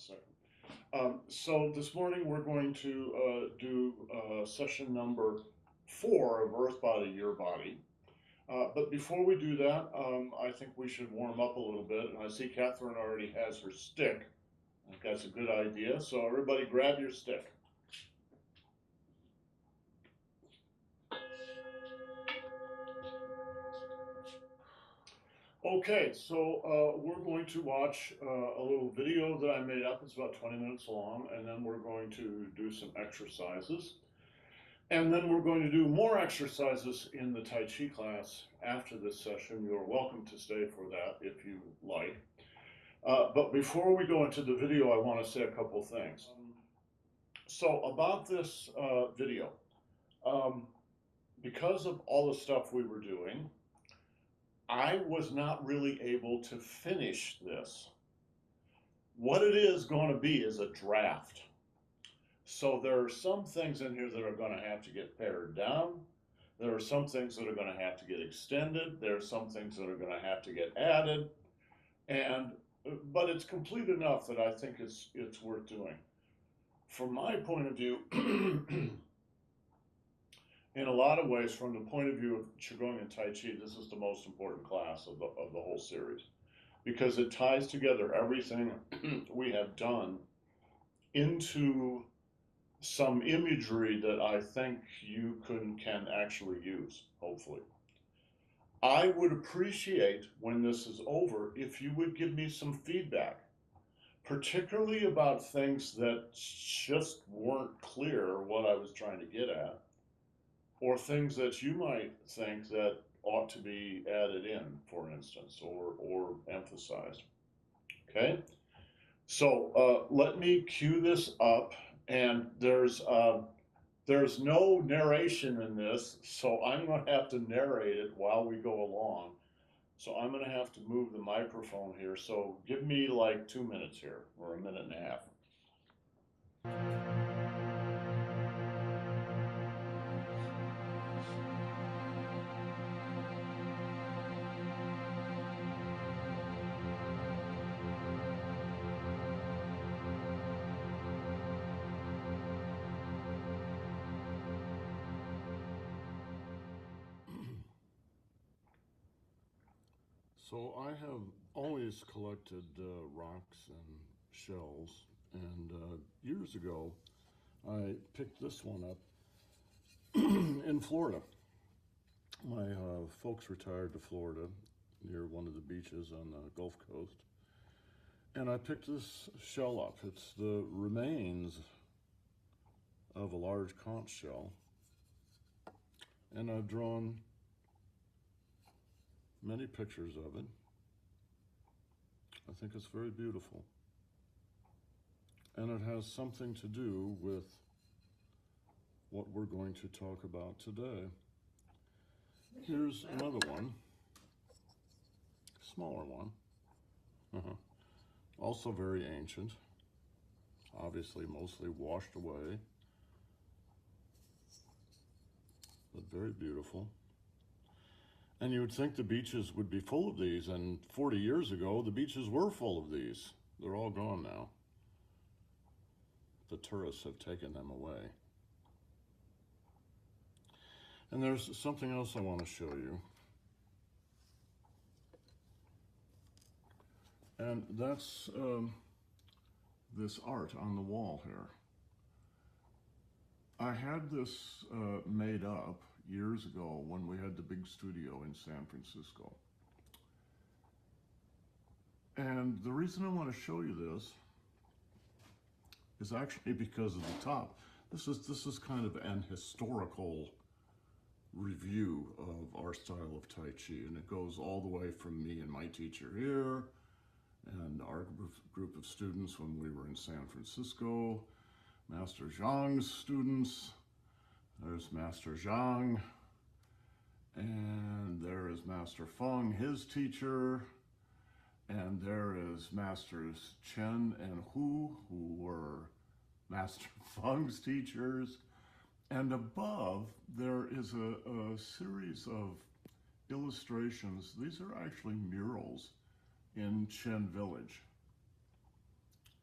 second. So this morning we're going to do session number 4 of Earth Body, Your Body. But before we do that, I think we should warm up a little bit. And I see Catherine already has her stick. I think that's a good idea. So everybody grab your stick. Okay, so we're going to watch a little video that I made up. It's about 20 minutes long, and then we're going to do some exercises. And then we're going to do more exercises in the Tai Chi class after this session. You're welcome to stay for that if you like. But before we go into the video, I want to say a couple things. So about this video, because of all the stuff we were doing, I was not really able to finish this. What it is going to be is a draft. So there are some things in here that are going to have to get pared down. There are some things that are going to have to get extended. There are some things that are going to have to get added. But it's complete enough that I think it's worth doing. From my point of view, in a lot of ways, from the point of view of Qigong and Tai Chi, this is the most important class of the whole series, because it ties together everything we have done into some imagery that I think you can actually use, hopefully. I would appreciate, when this is over, if you would give me some feedback, particularly about things that just weren't clear what I was trying to get at, or things that you might think that ought to be added in, for instance, or emphasized. Okay? So let me cue this up, and there's no narration in this, so I'm going to have to narrate it while we go along. So I'm going to have to move the microphone here. So give me like 2 minutes here, or a minute and a half. So I have always collected rocks and shells, and years ago I picked this one up in Florida. My folks retired to Florida near one of the beaches on the Gulf Coast, and I picked this shell up. It's the remains of a large conch shell, and I've drawn many pictures of it. I think it's very beautiful. And it has something to do with what we're going to talk about today. Here's another one, smaller one, also very ancient, obviously mostly washed away, but very beautiful. And you would think the beaches would be full of these, and 40 years ago, the beaches were full of these. They're all gone now. The tourists have taken them away. And there's something else I want to show you. And that's this art on the wall here. I had this made up years ago when we had the big studio in San Francisco. And the reason I want to show you this is actually because of the top. This is kind of an historical review of our style of Tai Chi, and it goes all the way from me and my teacher here, and our group of students when we were in San Francisco, Master Zhang's students. There's Master Zhang, and there is Master Feng, his teacher, and there is Masters Chen and Hu, who were Master Feng's teachers. And above, there is a series of illustrations. These are actually murals in Chen Village.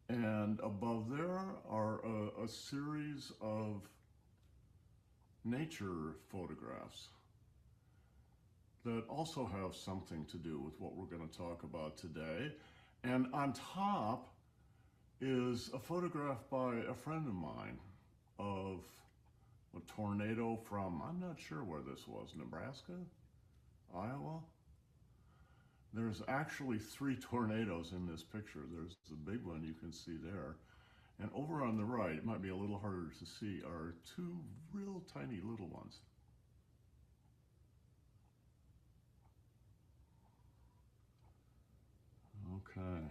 And above there are a series of nature photographs that also have something to do with what we're going to talk about today. And on top is a photograph by a friend of mine of a tornado from, I'm not sure where this was, Nebraska? Iowa? There's actually 3 tornadoes in this picture. There's the big one you can see there. And over on the right, it might be a little harder to see, are 2 real tiny little ones. Okay.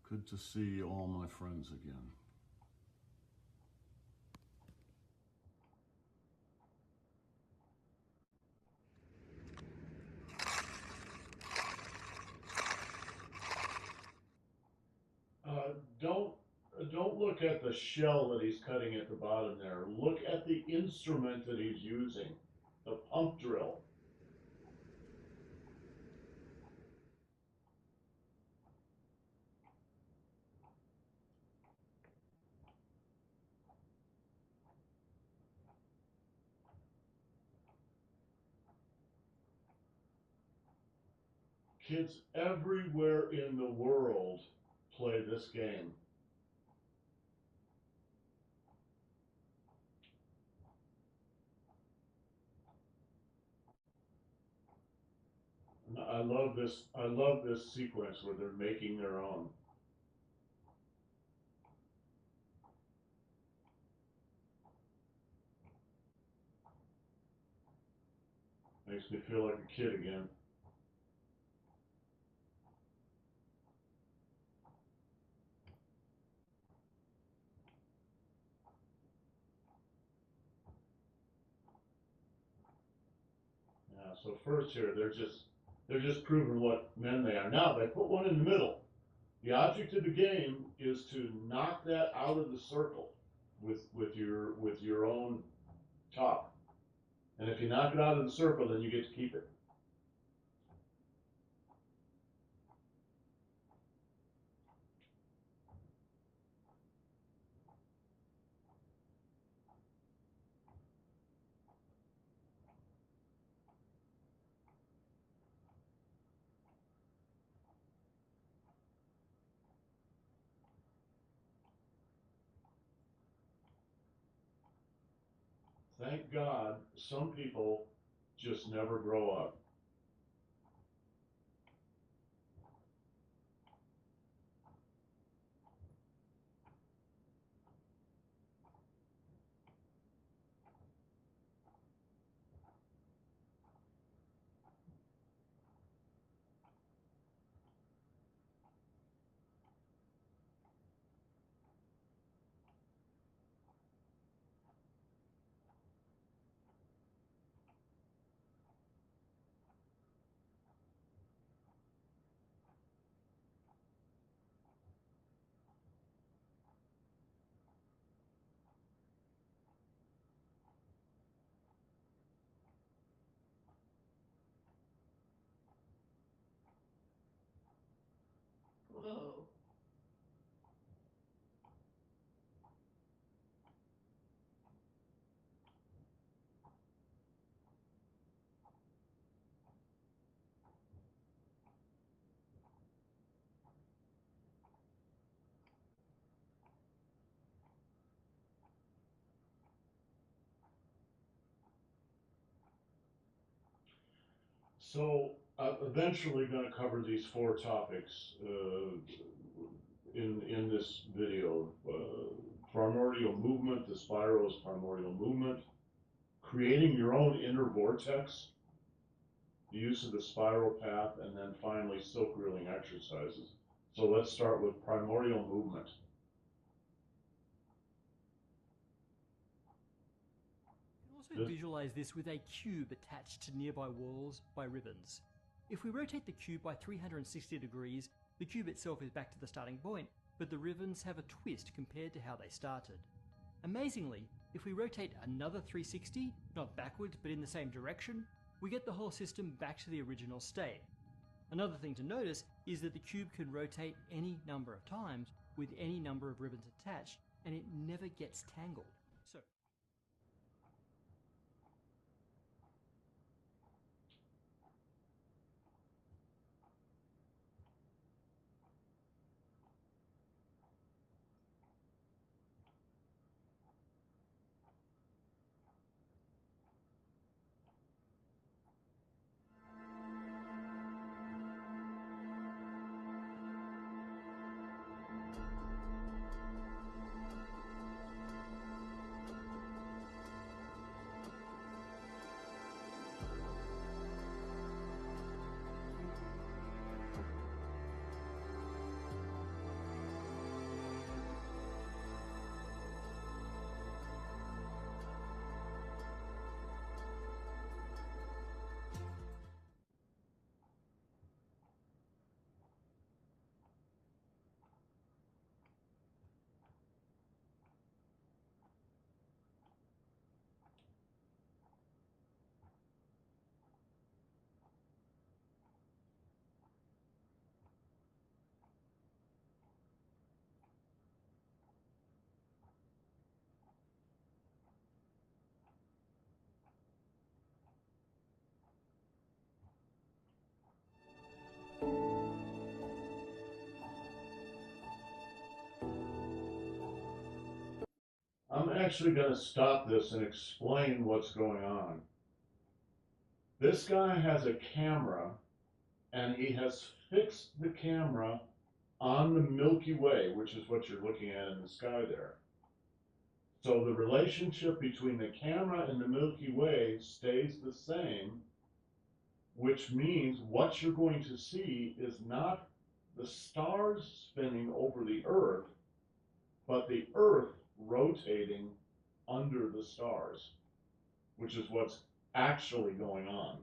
Good to see all my friends again. Don't look at the shell that he's cutting at the bottom there. Look at the instrument that he's using, the pump drill. Kids everywhere in the world play this game. I love this sequence where they're making their own. Makes me feel like a kid again. Yeah, so first here, they're just proving what men they are. Now they put one in the middle. The object of the game is to knock that out of the circle with your own top. And if you knock it out of the circle, then you get to keep it. Thank God some people just never grow up. Whoa. So I'm eventually going to cover these 4 topics in this video. Primordial movement, the spiral is primordial movement. Creating your own inner vortex, the use of the spiral path, and then finally silk reeling exercises. So let's start with primordial movement. You can also visualize this with a cube attached to nearby walls by ribbons. If we rotate the cube by 360 degrees, the cube itself is back to the starting point, but the ribbons have a twist compared to how they started. Amazingly, if we rotate another 360, not backwards but in the same direction, we get the whole system back to the original state. Another thing to notice is that the cube can rotate any number of times with any number of ribbons attached, and it never gets tangled. So I'm actually going to stop this and explain what's going on. This guy has a camera, and he has fixed the camera on the Milky Way, which is what you're looking at in the sky there. So the relationship between the camera and the Milky Way stays the same, which means what you're going to see is not the stars spinning over the Earth, but the Earth rotating under the stars, which is what's actually going on.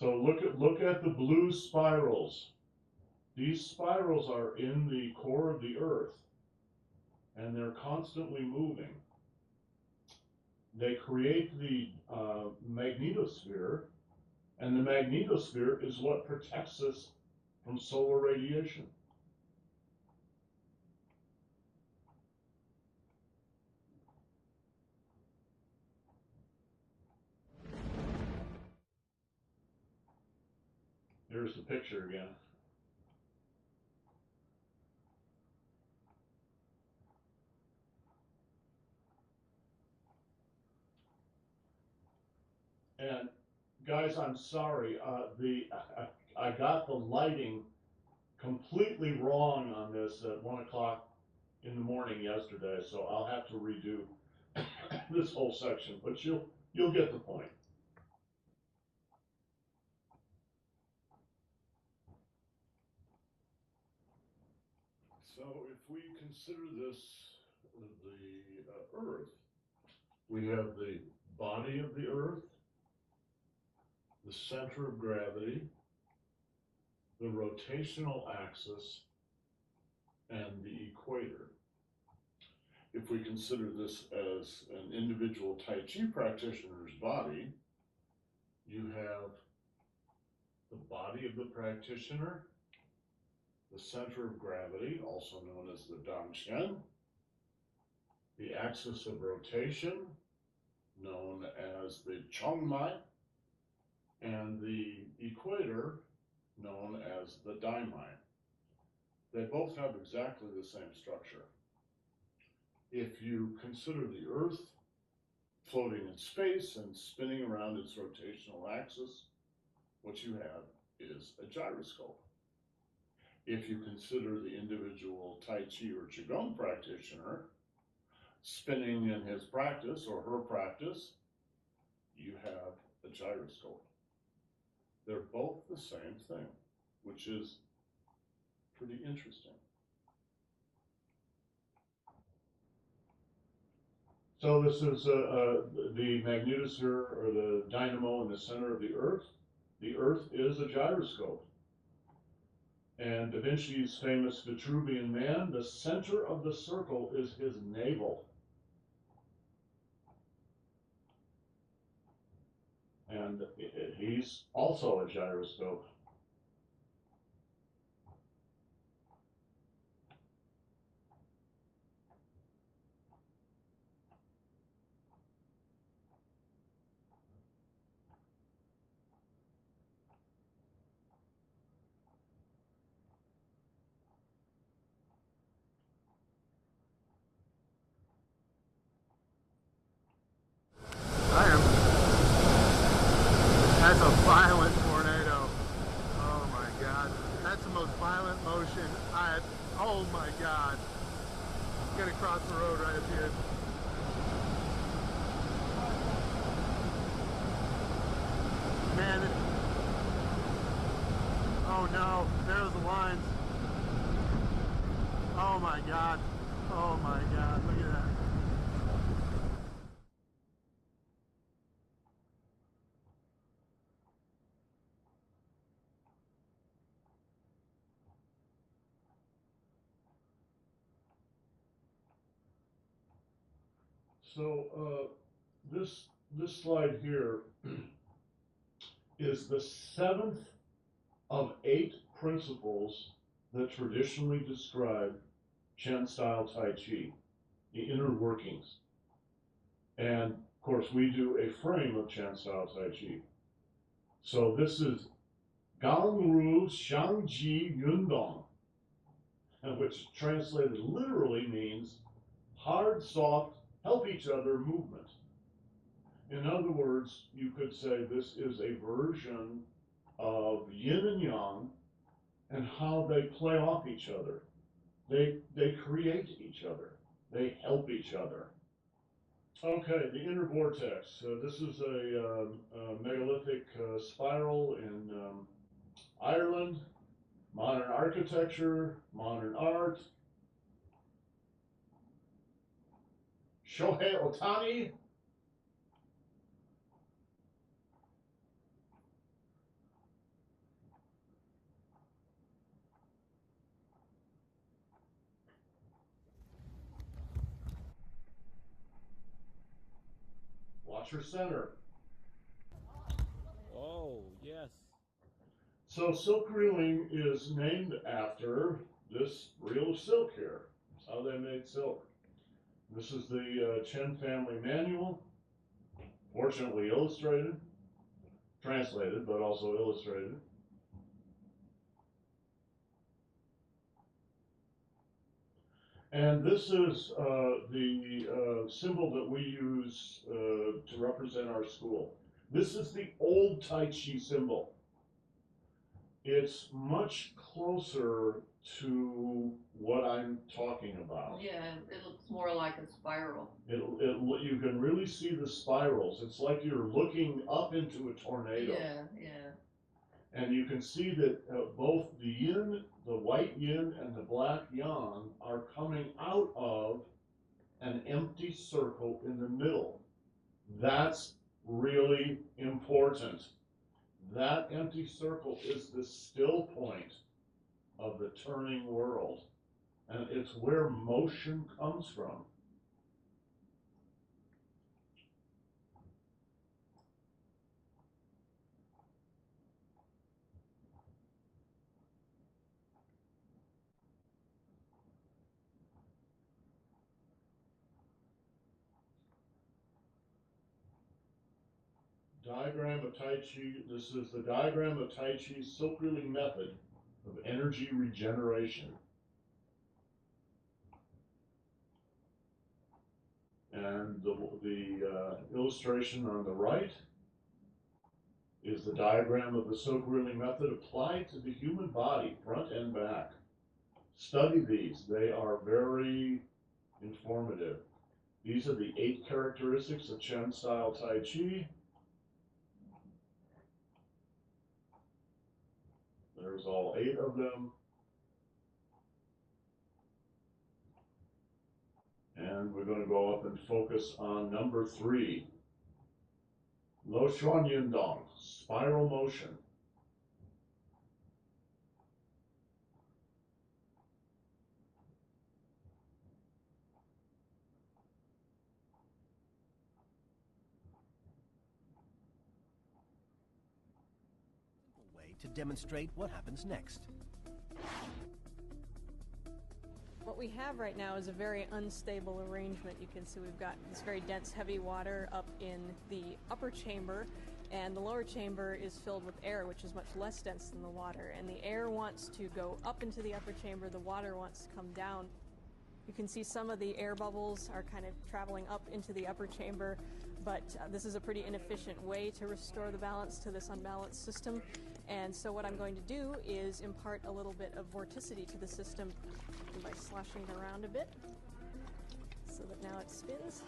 So look at the blue spirals. These spirals are in the core of the Earth, and they're constantly moving. They create the magnetosphere, and the magnetosphere is what protects us from solar radiation. Here's the picture again. And guys, I'm sorry. I got the lighting completely wrong on this at 1 o'clock in the morning yesterday, so I'll have to redo this whole section. But you'll get the point. So if we consider this the Earth, we have the body of the Earth, the center of gravity, the rotational axis, and the equator. If we consider this as an individual TAIJI practitioner's body, you have the body of the practitioner, the center of gravity, also known as the Dangxian, the axis of rotation, known as the Chongmai, and the equator, known as the Daimai. They both have exactly the same structure. If you consider the Earth floating in space and spinning around its rotational axis, what you have is a gyroscope. If you consider the individual TAIJI or Qigong practitioner spinning in his practice or her practice, you have a gyroscope. They're both the same thing, which is pretty interesting. So this is the magnetosphere, or the dynamo in the center of the Earth. The Earth is a gyroscope. And Da Vinci's famous Vitruvian Man, the center of the circle is his navel. And he's also a gyroscope. I am. That's a violent tornado. Oh my God. That's the most violent motion I've. Oh my God. It's gonna cross the road right up here. Man. Oh no. There's the lines. Oh my God. Oh my God. Look at that. So this slide here is the 7th of 8 principles that traditionally describe Chen style Tai Chi, the inner workings. And of course, we do a frame of Chen style Tai Chi. So this is Gang Ru Xiang Ji Yundong, which translated literally means hard, soft, help each other movement. In other words, you could say this is a version of yin and yang and how they play off each other. They create each other. They help each other. Okay, the inner vortex. This is a megalithic spiral in Ireland. Modern architecture, modern art. Shohei Ohtani. Watch your center. Oh, yes. So silk reeling is named after this reel of silk here. That's how they made silk. This is the Chen family manual, fortunately illustrated, translated, but also illustrated. And this is the symbol that we use to represent our school. This is the old Tai Chi symbol. It's much closer to what I'm talking about. Yeah, it looks more like a spiral. You can really see the spirals. It's like you're looking up into a tornado. Yeah, yeah. And you can see that both the yin, the white yin, and the black yang are coming out of an empty circle in the middle. That's really important. That empty circle is the still point of the turning world. And it's where motion comes from. Diagram of Tai Chi. This is the diagram of Tai Chi's silk reeling method of energy regeneration. And the illustration on the right is the diagram of the silk reeling method applied to the human body, front and back. Study these. They are very informative. These are the 8 characteristics of Chen style Tai Chi. There's all 8 of them. And And we're going to go up and focus on number 3. Lo Xuan Yin Dong, spiral motion. Way to demonstrate what happens next. What we have right now is a very unstable arrangement. You can see we've got this very dense, heavy water up in the upper chamber, and the lower chamber is filled with air, which is much less dense than the water. And the air wants to go up into the upper chamber, the water wants to come down. You can see some of the air bubbles are kind of traveling up into the upper chamber, but this is a pretty inefficient way to restore the balance to this unbalanced system. And so what I'm going to do is impart a little bit of vorticity to the system by sloshing it around a bit so that now it spins.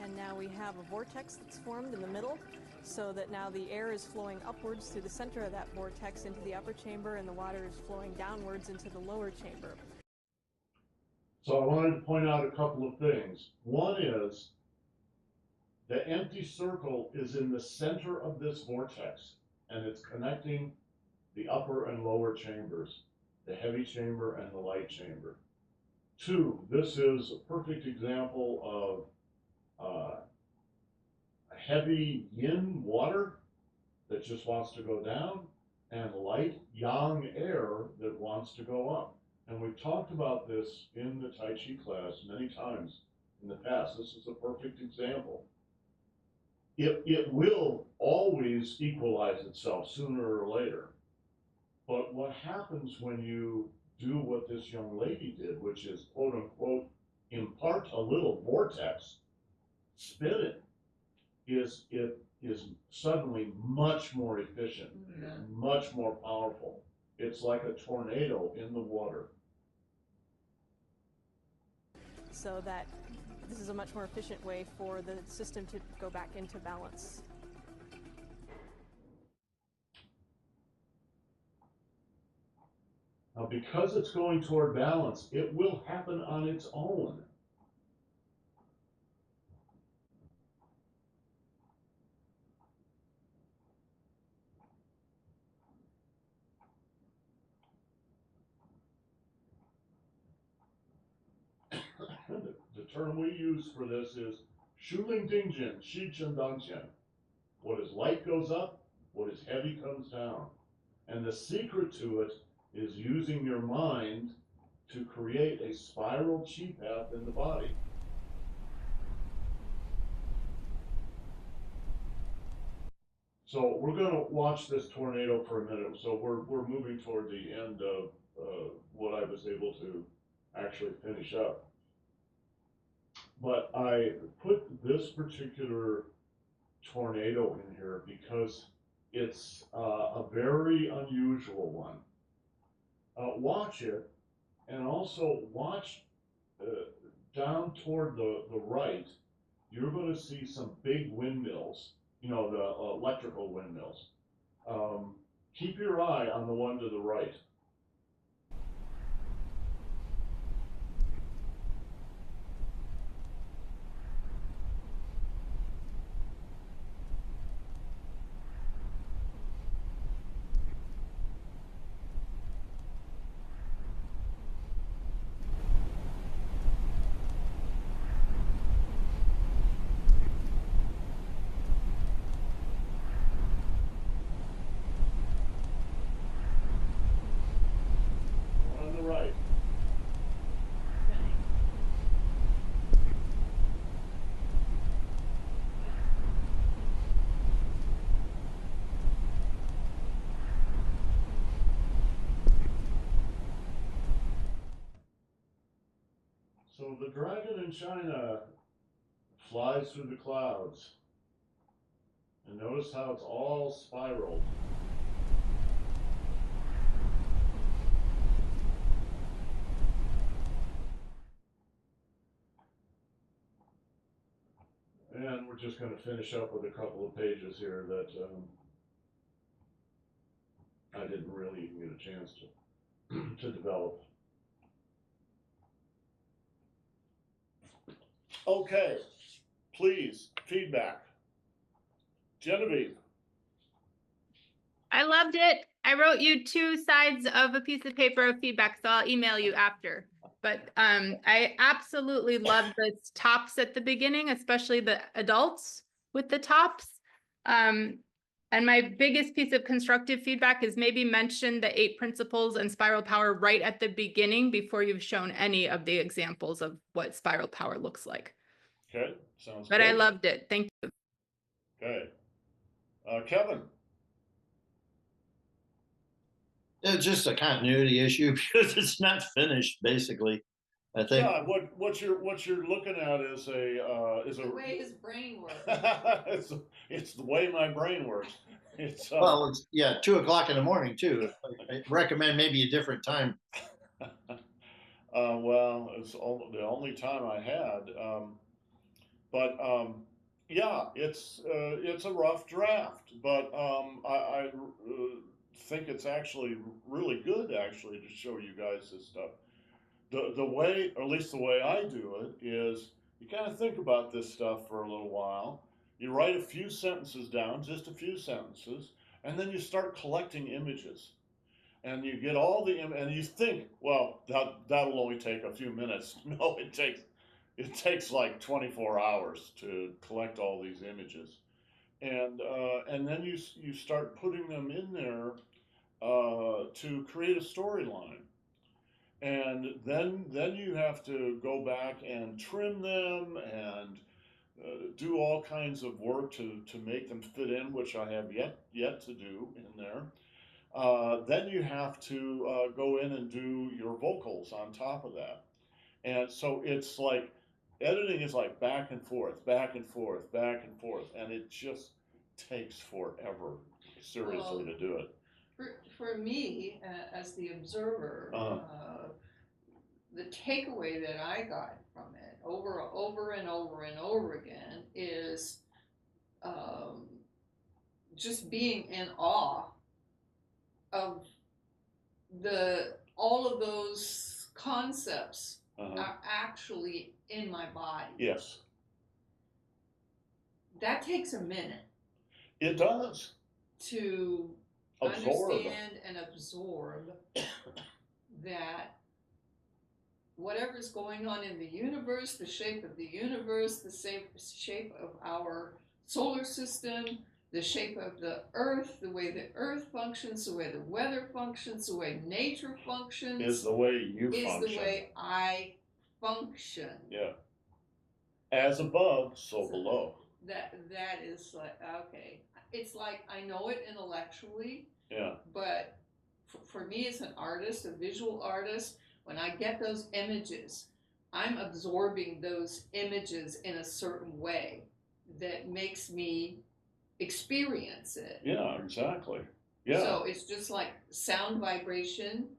And now we have a vortex that's formed in the middle, so that now the air is flowing upwards through the center of that vortex into the upper chamber, and the water is flowing downwards into the lower chamber. So I wanted to point out a couple of things. One is the empty circle is in the center of this vortex, and it's connecting the upper and lower chambers, the heavy chamber and the light chamber. 2, this is a perfect example of heavy yin water that just wants to go down, and light yang air that wants to go up. And we've talked about this in the Tai Chi class many times in the past. This is a perfect example. It will always equalize itself sooner or later. But what happens when you do what this young lady did, which is, quote unquote, impart a little vortex, spin it, is suddenly much more efficient, much more powerful. It's like a tornado in the water. So that this is a much more efficient way for the system to go back into balance. Now, because it's going toward balance, it will happen on its own. The term we use for this is Shuling Dingjin, Shichen Dangjian. What is light goes up, what is heavy comes down. And the secret to it is using your mind to create a spiral chi path in the body. So we're going to watch this tornado for a minute. So we're moving toward the end of what I was able to actually finish up. But I put this particular tornado in here because it's a very unusual one. Watch it, and also watch down toward the right. You're going to see some big windmills, you know, the electrical windmills. Keep your eye on the one to the right. On the right. So the dragon in China flies through the clouds. And notice how it's all spiraled. And we're just going to finish up with a couple of pages here that I didn't really even get a chance to develop. Okay, please, feedback. Genevieve. I loved it. I wrote you 2 sides of a piece of paper of feedback, so I'll email you after. But I absolutely love the tops at the beginning, especially the adults with the tops. And my biggest piece of constructive feedback is maybe mention the 8 principles and spiral power right at the beginning before you've shown any of the examples of what spiral power looks like. Okay, sounds But good. I loved it. Thank you. Okay. Kevin. It's just a continuity issue because it's not finished, basically. I think. Yeah, what you're looking at is The way his brain works. it's the way my brain works. It's Well, it's 2 o'clock in the morning too. I recommend maybe a different time. well, it's the only time I had. But yeah, it's a rough draft, but I think it's actually really good actually to show you guys this stuff. The way, or at least the way I do it, is you kind of think about this stuff for a little while. You write a few sentences down, just a few sentences, and then you start collecting images. And you get all and you think, well, that'll only take a few minutes. No, it takes like 24 hours to collect all these images. And then you start putting them in there to create a storyline. And then you have to go back and trim them and do all kinds of work to make them fit in, which I have yet to do in there. Then you have to go in and do your vocals on top of that. And so it's like editing is like back and forth, back and forth, back and forth, and it just takes forever, seriously, to do it. For me, as the observer, the takeaway that I got from it over and over again is just being in awe of all of those concepts are actually in my body. Yes. That takes a minute. It does. To understand and absorb that whatever's going on in the universe, the shape of the universe, the shape of our solar system, the shape of the earth, the way the earth functions, the way the weather functions, the way nature functions, is the way you function. Is the way I function. Yeah. As above, so below. That is like, okay. It's like I know it intellectually. Yeah. But for me as an artist, a visual artist, when I get those images, I'm absorbing those images in a certain way that makes me experience it. Yeah, exactly. Yeah. So it's just like sound vibration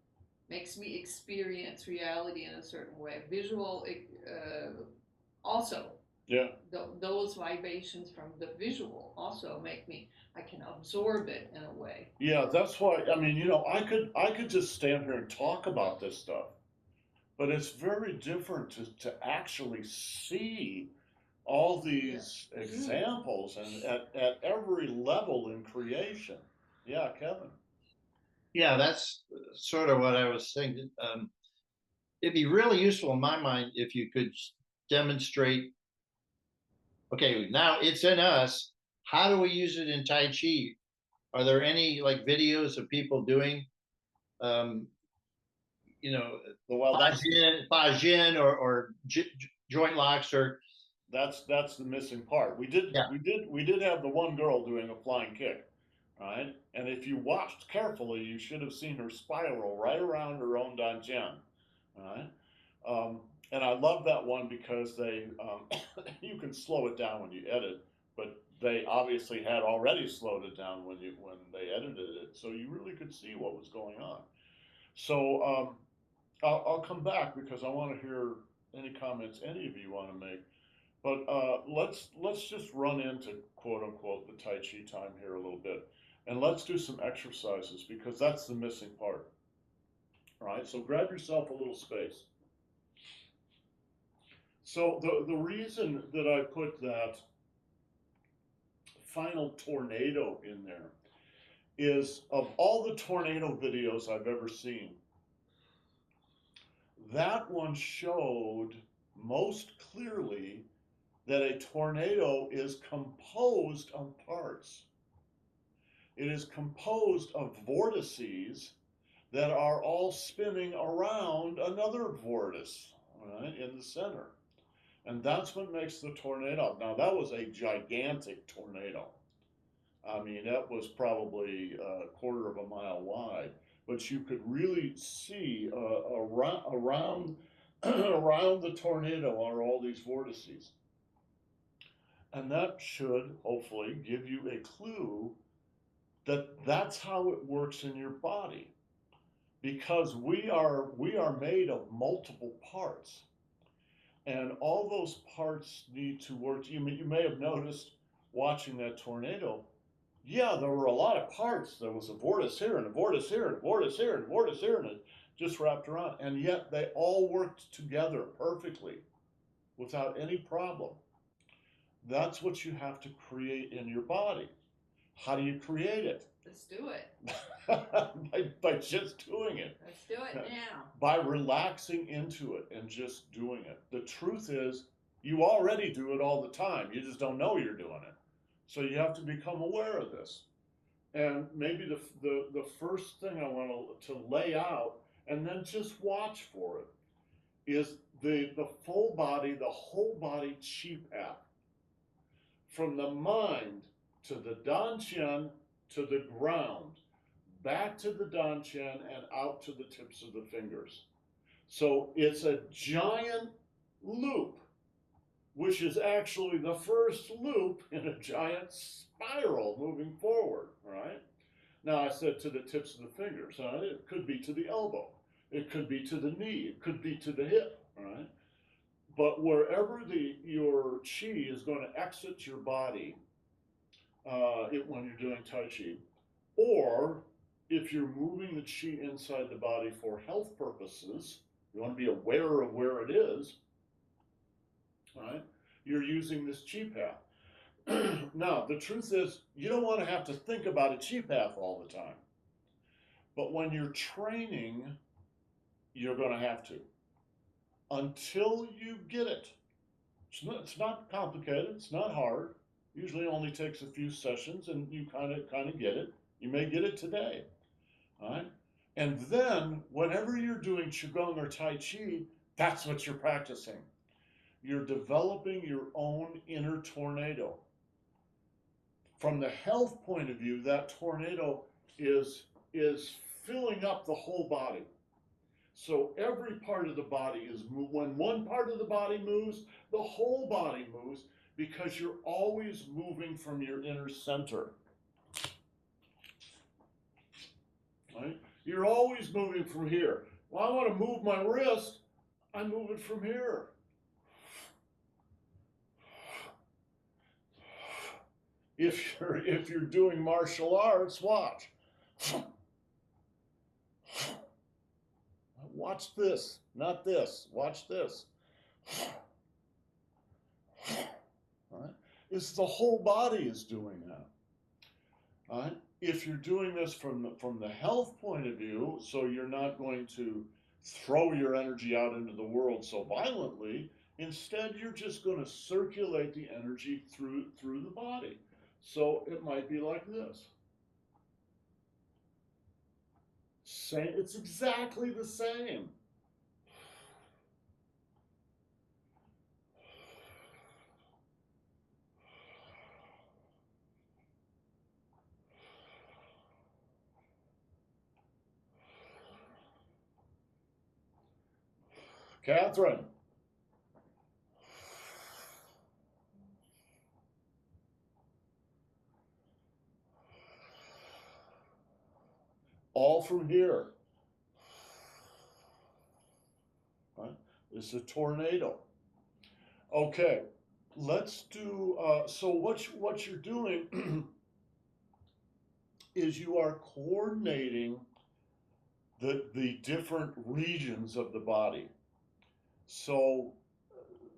makes me experience reality in a certain way. Visual also. Yeah. Those vibrations from the visual also make me, I can absorb it in a way. Yeah, that's why, I mean, I could just stand here and talk about this stuff, but it's very different to actually see all these examples and at every level in creation. Yeah, Kevin. Yeah, that's sort of what I was thinking. It'd be really useful in my mind if you could demonstrate, okay, now it's in us. How do we use it in Tai Chi? Are there any like videos of people doing, well, Bajin or joint locks or? That's the missing part. We did have the one girl doing a flying kick, right? And if you watched carefully, you should have seen her spiral right around her own danjian, right? And I love that one because they you can slow it down when you edit, but they obviously had already slowed it down when they edited it, so you really could see what was going on. So I'll come back because I want to hear any comments any of you want to make. But let's just run into quote unquote the Tai Chi time here a little bit, and let's do some exercises because that's the missing part. All right, so grab yourself a little space. So the reason that I put that final tornado in there is, of all the tornado videos I've ever seen, that one showed most clearly that a tornado is composed of parts. It is composed of vortices that are all spinning around another vortice, right, in the center. And that's what makes the tornado. Now, that was a gigantic tornado. I mean, that was probably a quarter of a mile wide, but you could really see around around the tornado are all these vortices. And that should hopefully give you a clue that that's how it works in your body, because we are made of multiple parts, and all those parts need to work. You may have noticed watching that tornado, yeah, there were a lot of parts. There was a vortice here and a vortice here and a vortice here and a vortice here, and it just wrapped around, and yet they all worked together perfectly without any problem. That's what you have to create in your body. How do you create it? Let's do it. by just doing it. Let's do it now. By relaxing into it and just doing it. The truth is, you already do it all the time. You just don't know you're doing it. So you have to become aware of this. And maybe the first thing I want to lay out, and then just watch for it, is the full body, the whole body chi path. From the mind to the dantian to the ground, back to the dantian and out to the tips of the fingers. So it's a giant loop, which is actually the first loop in a giant spiral moving forward, right? Now, I said to the tips of the fingers, right? It could be to the elbow, it could be to the knee, it could be to the hip, right? But wherever your chi is going to exit your body when you're doing Tai Chi, or if you're moving the chi inside the body for health purposes, you want to be aware of where it is, right? You're using this chi path. Now, the truth is, you don't want to have to think about a chi path all the time. But when you're training, you're going to have to. Until you get it. It's not complicated, it's not hard. Usually only takes a few sessions and you kind of get it. You may get it today. All right? And then whenever you're doing Qigong or Tai Chi, that's what you're practicing. You're developing your own inner tornado. From the health point of view, that tornado is filling up the whole body. So every part of the body is when one part of the body moves, the whole body moves, because you're always moving from your inner center. Right? You're always moving from here. Well, I want to move my wrist, I move it from here. If you're doing martial arts, watch. Watch this, not this. Watch this. Right? It's the whole body is doing that. Right? If you're doing this from the health point of view, so you're not going to throw your energy out into the world so violently, instead you're just going to circulate the energy through the body. So it might be like this. It's exactly the same. Catherine. All from here. Right? It's a tornado. Okay, let's do, so what you're doing is you are coordinating the different regions of the body. So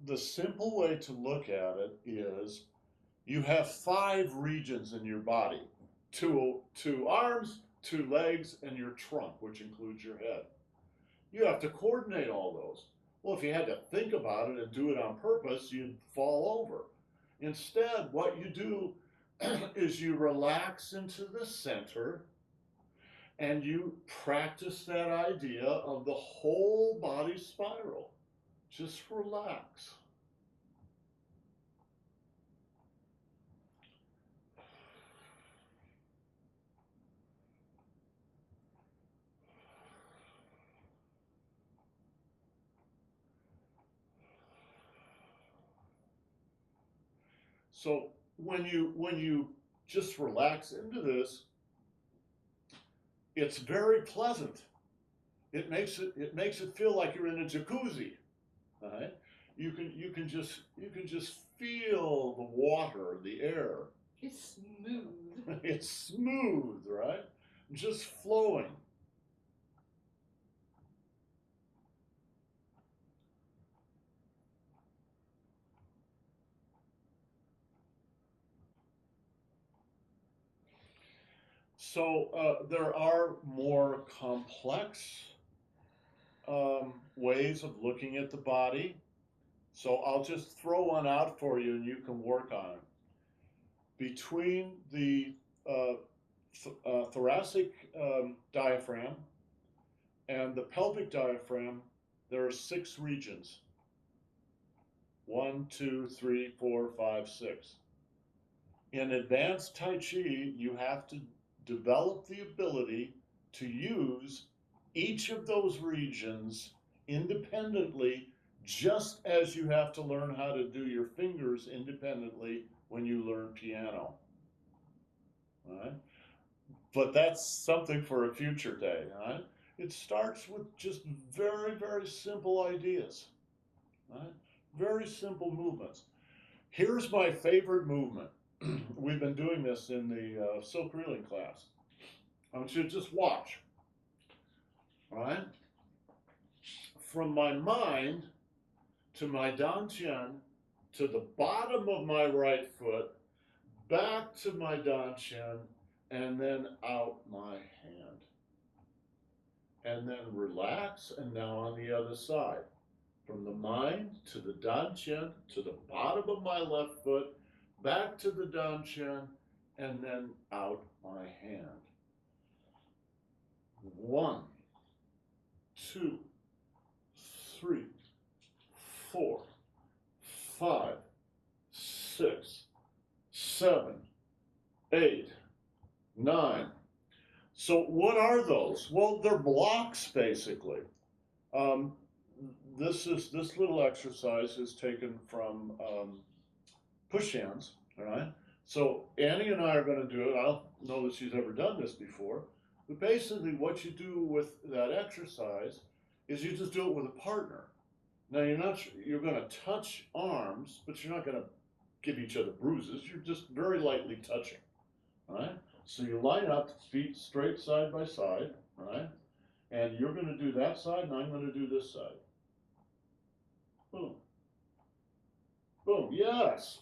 the simple way to look at it is you have 5 regions in your body, two arms, 2 legs, and your trunk, which includes your head. You have to coordinate all those. Well, if you had to think about it and do it on purpose, you'd fall over. Instead, what you do is you relax into the center and you practice that idea of the whole body spiral. Just relax. So when you just relax into this, it's very pleasant. It makes it feel like you're in a jacuzzi. Right? You can just feel the water, the air. It's smooth. It's smooth, right? Just flowing. So there are more complex ways of looking at the body. So I'll just throw one out for you and you can work on it. Between the thoracic diaphragm and the pelvic diaphragm, there are 6 regions. 1, 2, 3, 4, 5, 6. In advanced Tai Chi, you have to develop the ability to use each of those regions independently, just as you have to learn how to do your fingers independently when you learn piano. Right? But that's something for a future day. Right? It starts with just very, very simple ideas. Right? Very simple movements. Here's my favorite movement. We've been doing this in the silk reeling class. I want you to just watch. All right? From my mind to my dantian, to the bottom of my right foot, back to my dantian, and then out my hand. And then relax, and now on the other side. From the mind to the dantian, to the bottom of my left foot, back to the dantian, and then out my hand. 1, 2, 3, 4, 5, 6, 7, 8, 9. So what are those? Well, they're blocks basically. This little exercise is taken from push hands. All right. So Annie and I are going to do it. I don't know that she's ever done this before, but basically what you do with that exercise is you just do it with a partner. Now you're going to touch arms, but you're not going to give each other bruises. You're just very lightly touching. All right. So you line up, feet straight side by side. All right. And you're going to do that side, and I'm going to do this side. Boom. Boom. Yes.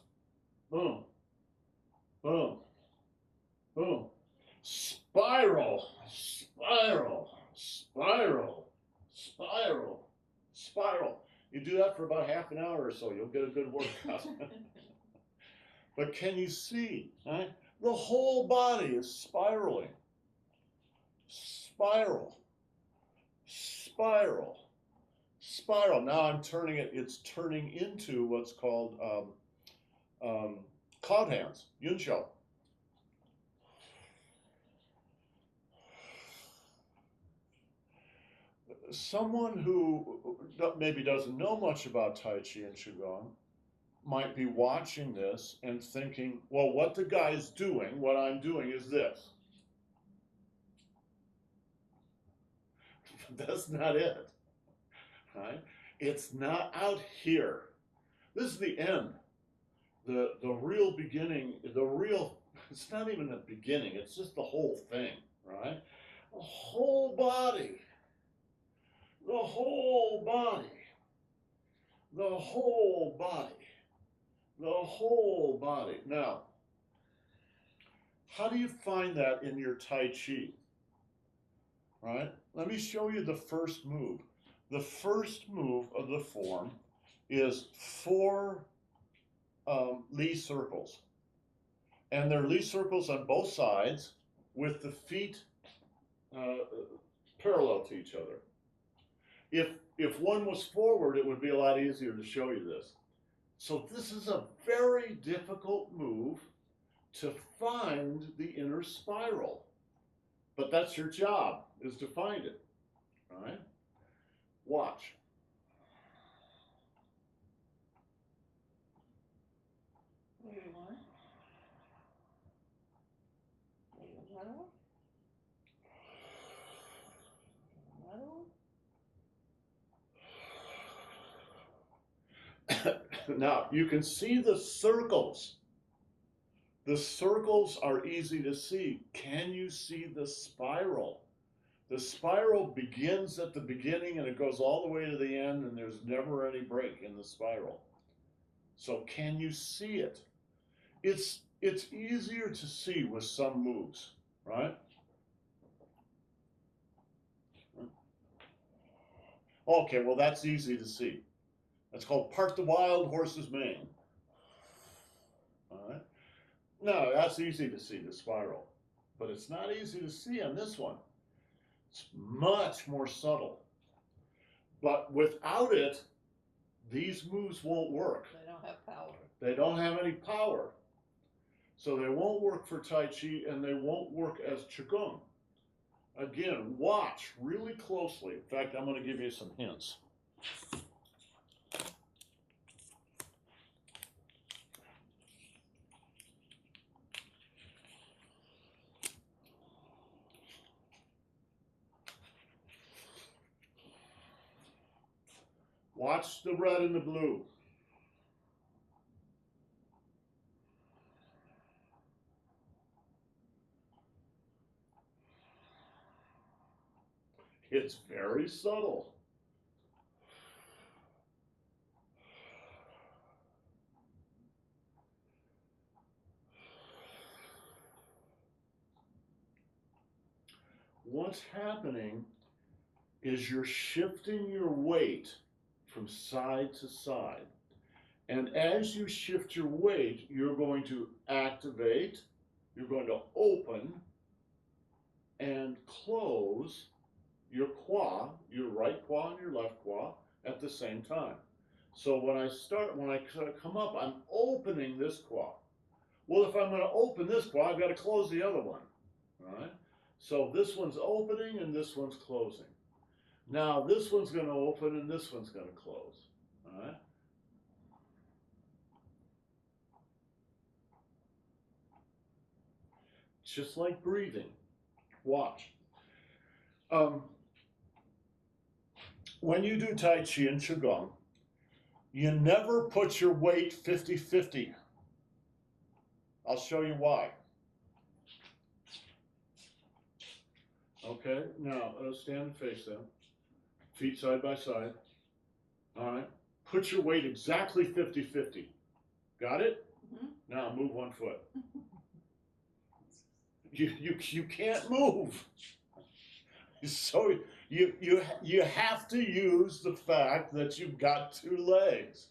Boom. Boom. Boom. Spiral. Spiral. Spiral. Spiral. Spiral. You do that for about half an hour or so, you'll get a good workout. But can you see, right? The whole body is spiraling. Spiral. Spiral. Spiral. Now I'm turning it, it's turning into what's called cloud hands, Yunxiao. Someone who maybe doesn't know much about Tai Chi and Qigong might be watching this and thinking, well, what the guy's doing, what I'm doing is this. That's not it, right? It's not out here. This is the end. The real beginning, it's not even a beginning, it's just the whole thing, right? The whole body. The whole body. the whole body. The whole body. Now, how do you find that in your Tai Chi? Right? Let me show you the first move. The first move of the form is 4 Li circles. And they're Li circles on both sides with the feet parallel to each other. If one was forward, it would be a lot easier to show you this. So this is a very difficult move to find the inner spiral. But that's your job, is to find it. All right? Watch. Now, you can see the circles. The circles are easy to see. Can you see the spiral? The spiral begins at the beginning and it goes all the way to the end, and there's never any break in the spiral. So can you see it? It's easier to see with some moves, right? Okay, well, that's easy to see. That's called part the wild horse's mane. All right? No, that's easy to see, the spiral. But it's not easy to see on this one. It's much more subtle. But without it, these moves won't work. They don't have power. They don't have any power. So they won't work for Tai Chi, and they won't work as Qigong. Again, watch really closely. In fact, I'm going to give you some hints. Watch the red and the blue. It's very subtle. What's happening is you're shifting your weight from side to side. And as you shift your weight, you're going to activate, you're going to open and close your qua, your right qua and your left qua at the same time. So when I come up, I'm opening this qua. Well, if I'm going to open this qua, I've got to close the other one, all right? So this one's opening and this one's closing. Now this one's going to open and this one's going to close, all right? Just like breathing. Watch. When you do Tai Chi and Qigong, you never put your weight 50-50. I'll show you why. Okay, now stand and face them. Feet side by side. All right. Put your weight exactly 50-50. Got it? Mm-hmm. Now move one foot. You can't move. So you have to use the fact that you've got 2 legs,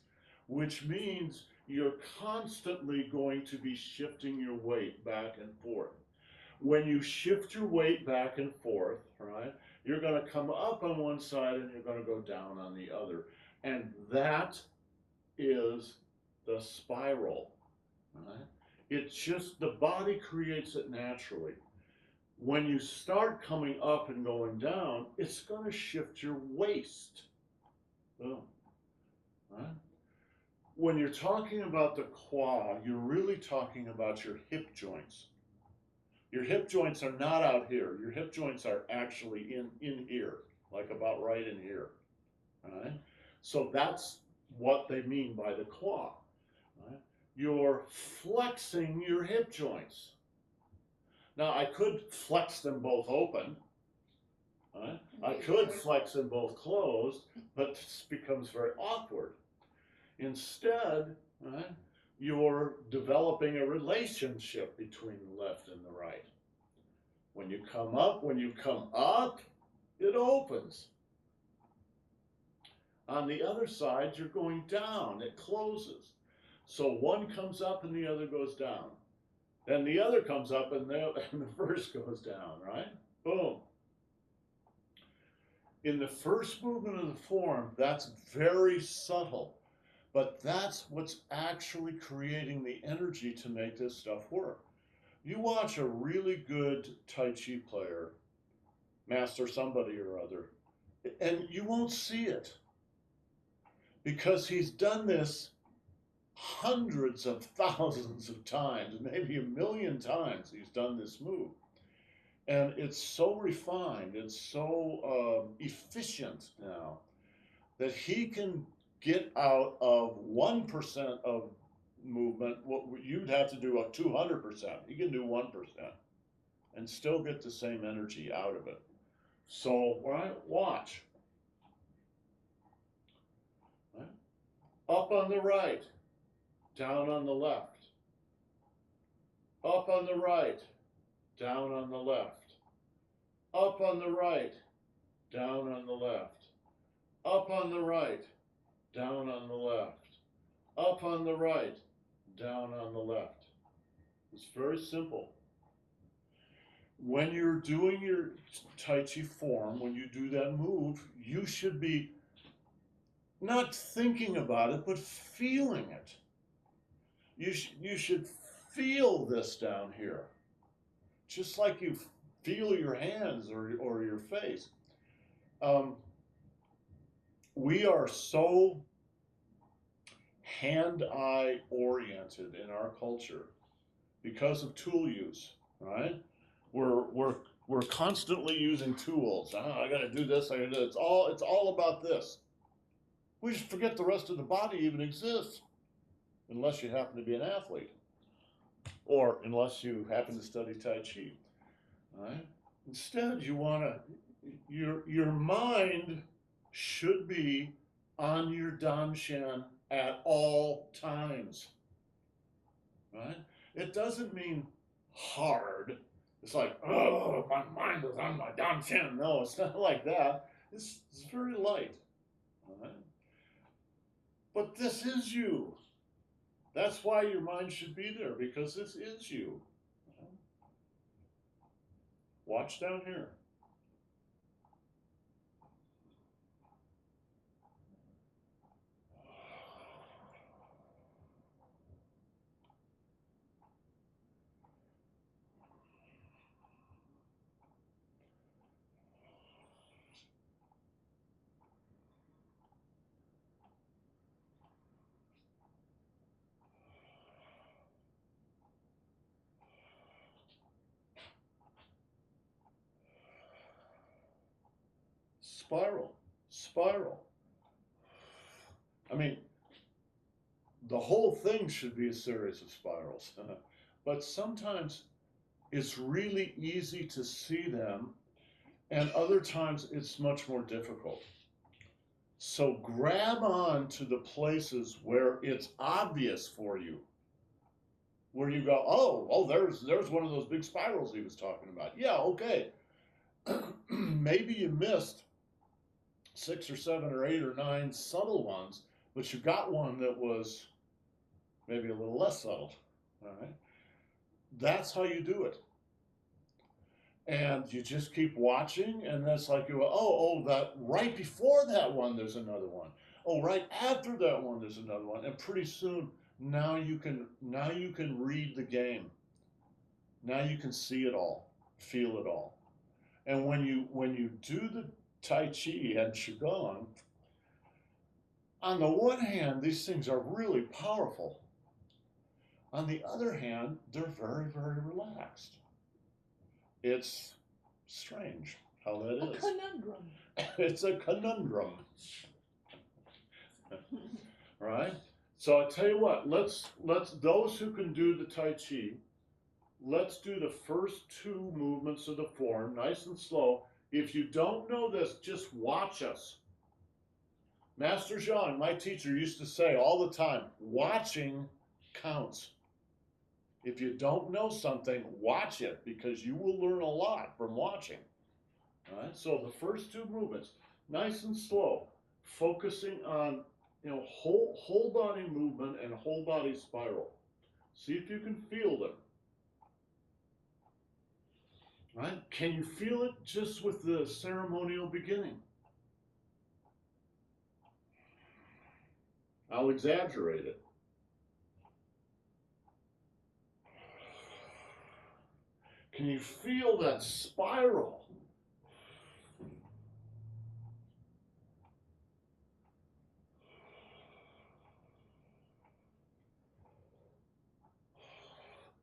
which means you're constantly going to be shifting your weight back and forth. When you shift your weight back and forth, right, you're going to come up on one side and you're going to go down on the other. And that is the spiral, right? It's just the body creates it naturally. When you start coming up and going down, it's going to shift your waist. Boom. Right? When you're talking about the qua, you're really talking about your hip joints. Your hip joints are not out here. Your hip joints are actually in here, like about right in here. All right? So that's what they mean by the qua. Right? You're flexing your hip joints. Now, I could flex them both open. Right? I could flex them both closed, but this becomes very awkward. Instead, right, you're developing a relationship between the left and the right. When you come up, it opens. On the other side, you're going down, it closes. So one comes up and the other goes down. Then the other comes up and the first goes down, right? Boom. In the first movement of the form, that's very subtle, but that's what's actually creating the energy to make this stuff work. You watch a really good Tai Chi player, master somebody or other, and you won't see it because he's done this hundreds of thousands of times, maybe 1,000,000 times he's done this move. And it's so refined, it's so efficient now that he can get out of 1% of movement what you'd have to do a 200%. He can do 1% and still get the same energy out of it. So, right, watch. Right? Up on the right, down on the left. Up on the right, down on the left. Up on the right, down on the left. Up on the right, down on the left. Up on the right, down on the left. It's very simple. When you're doing your Tai Chi form, when you do that move, you should be not thinking about it, but feeling it. You should feel this down here, just like you feel your hands or your face. We are so hand-eye oriented in our culture because of tool use, right? We're constantly using tools. Oh, I got to do this. I got to do. It's all about this. We just forget the rest of the body even exists, unless you happen to be an athlete, or unless you happen to study Tai Chi. Right? Instead, you want to your mind should be on your danshan at all times. Right? It doesn't mean hard. It's like, oh, my mind is on my danshan. No, it's not like that. It's very light. Right? But this is you. That's why your mind should be there, because this is you. Watch down here. Spiral. I mean, the whole thing should be a series of spirals, but sometimes it's really easy to see them, and other times it's much more difficult. So grab on to the places where it's obvious for you, where you go, oh, there's one of those big spirals he was talking about. Yeah, okay. Maybe you missed 6 or 7 or 8 or 9 subtle ones, but you got one that was maybe a little less subtle. All right, that's how you do it. And you just keep watching, and that's like you go, oh, that right before that one, there's another one. Oh, right after that one, there's another one. And pretty soon, now you can read the game. Now you can see it all, feel it all. And when you do the Tai Chi and Qigong, on the one hand, these things are really powerful. On the other hand, they're very, very relaxed. It's strange how that is. A conundrum. It's a conundrum. Right? So I tell you what, let's those who can do the Tai Chi, let's do the first 2 movements of the form, nice and slow. If you don't know this, just watch us. Master Zhang, my teacher, used to say all the time, watching counts. If you don't know something, watch it, because you will learn a lot from watching. All right, so the first two movements, nice and slow, focusing on, you know, whole body movement and whole body spiral. See if you can feel them. Right? Can you feel it just with the ceremonial beginning? I'll exaggerate it. Can you feel that spiral?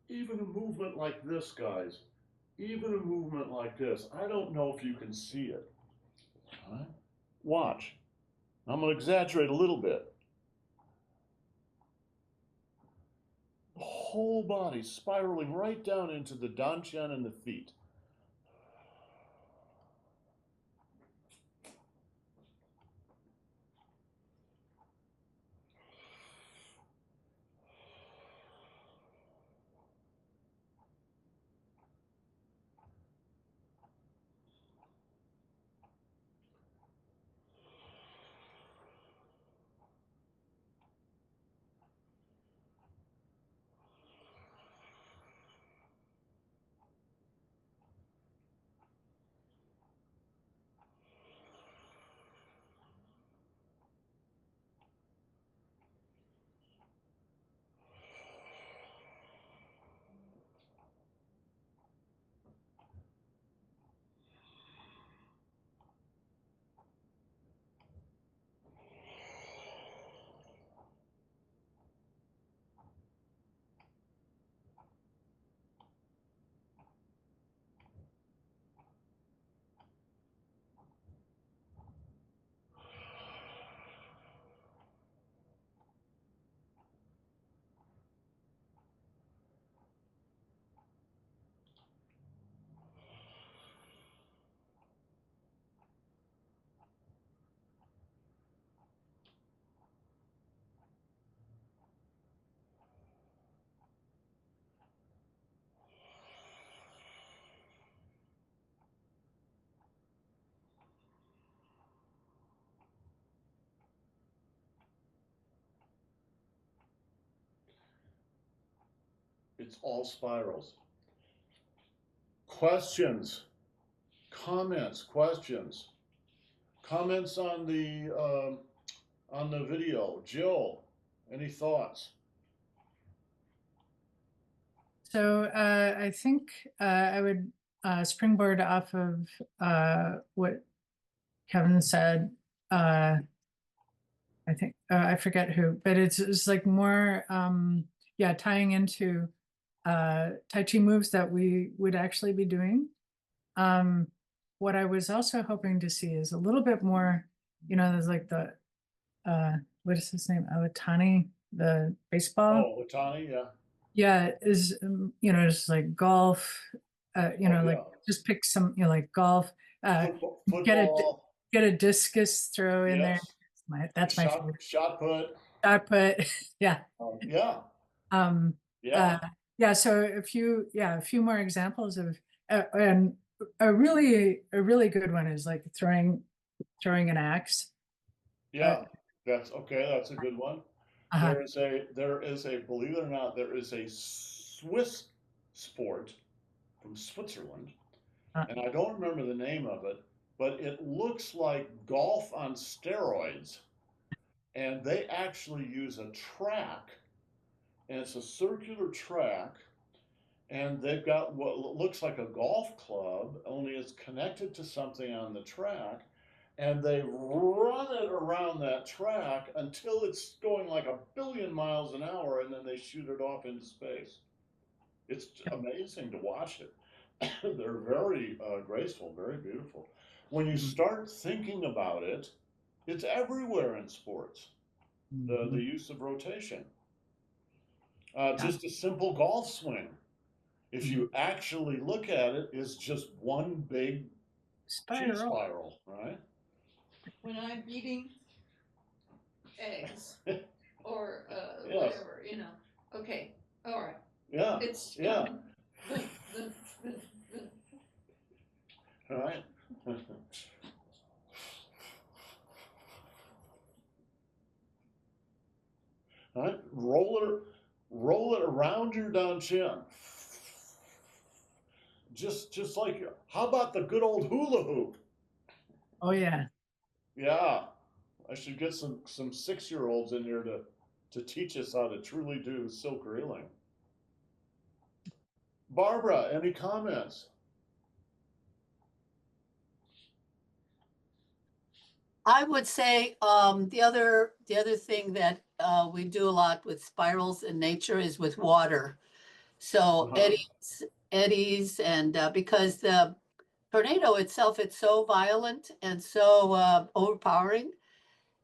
Even a movement like this, guys, even a movement like this, I don't know if you can see it. All right? Watch. I'm going to exaggerate a little bit. Whole body spiraling right down into the dantian and the feet. It's all spirals. Questions, comments, questions, comments on the video. Jill, any thoughts? So I think I would springboard off of what Kevin said. I think I forget who, but it's like more yeah, tying into Tai Chi moves that we would actually be doing. What I was also hoping to see is a little bit more, you know, there's like the what is his name? Awatani, the baseball. Oh, Watani, yeah. Yeah, is you know, just like golf, you know, like just pick some, you know, like golf, Football. get a discus throw in there. Yes. That's my favorite. Shot put. Shot put, yeah. Yeah. Yeah. Yeah. So a few more examples of, and a really good one is like throwing an axe. Yeah, that's okay. That's a good one. Uh-huh. There is a, believe it or not, there is a Swiss sport from Switzerland, and I don't remember the name of it, but it looks like golf on steroids. And they actually use a track, and it's a circular track, and they've got what looks like a golf club, only it's connected to something on the track, and they run it around that track until it's going like 1,000,000,000 miles an hour, and then they shoot it off into space. It's amazing to watch it. They're very graceful, very beautiful. When you start thinking about it, it's everywhere in sports. The use of rotation. Just a simple golf swing, if you actually look at it, is just one big spiral, right? When I'm eating eggs or Yes. whatever, you know. Okay, all right. Yeah. It's Yeah. All right. All right. Roll it around your down chin. Just like, how about the good old hula hoop? Oh yeah. Yeah. I should get some 6-year-olds in here to teach us how to truly do silk reeling. Barbara, any comments? I would say the other thing that we do a lot with spirals in nature is with water. So eddies, and because the tornado itself, it's so violent and so overpowering.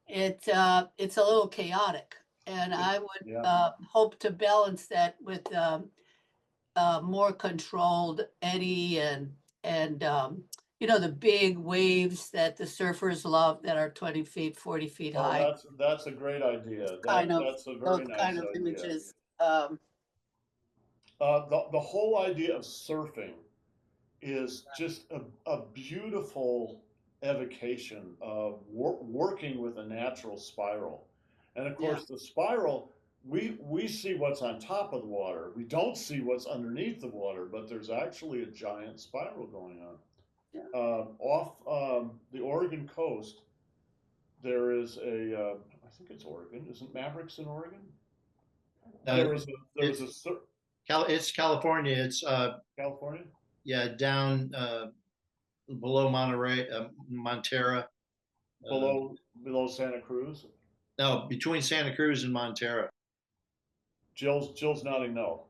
It's a little chaotic, and I would hope to balance that with more controlled eddy and you know, the big waves that the surfers love that are 20 feet, 40 feet Oh, high. that's a great idea. That's a Those very nice kind of idea. images. The whole idea of surfing is just a beautiful evocation of working with a natural spiral. And of course, the spiral, we see what's on top of the water. We don't see what's underneath the water, but there's actually a giant spiral going on. Off the Oregon coast, there is I think it's Oregon. Isn't Mavericks in Oregon? It's California. It's California. Yeah, down below Monterey, Montera. Below Santa Cruz. No, between Santa Cruz and Montera. Jill's nodding no.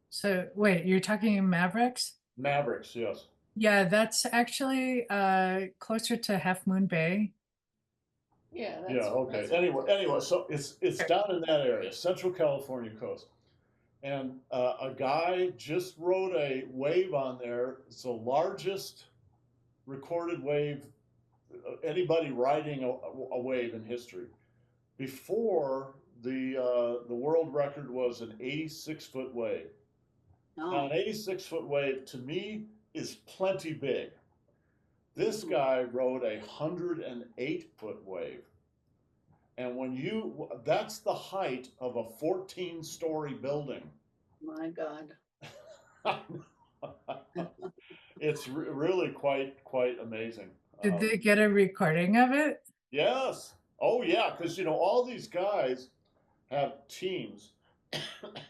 So wait, you're talking Mavericks? Mavericks, yes. Yeah, that's actually closer to Half Moon Bay. Yeah. Okay. Anyway, so it's down in that area, Central California coast, and a guy just wrote a wave on there. It's the largest recorded wave, anybody riding a wave in history. Before the world record was an 86-foot wave. Now, an 86-foot wave to me is plenty big. This guy rode a 108-foot wave. And that's the height of a 14-story building. My God. It's really quite amazing. Did they get a recording of it? Yes. Oh yeah, because all these guys have teams.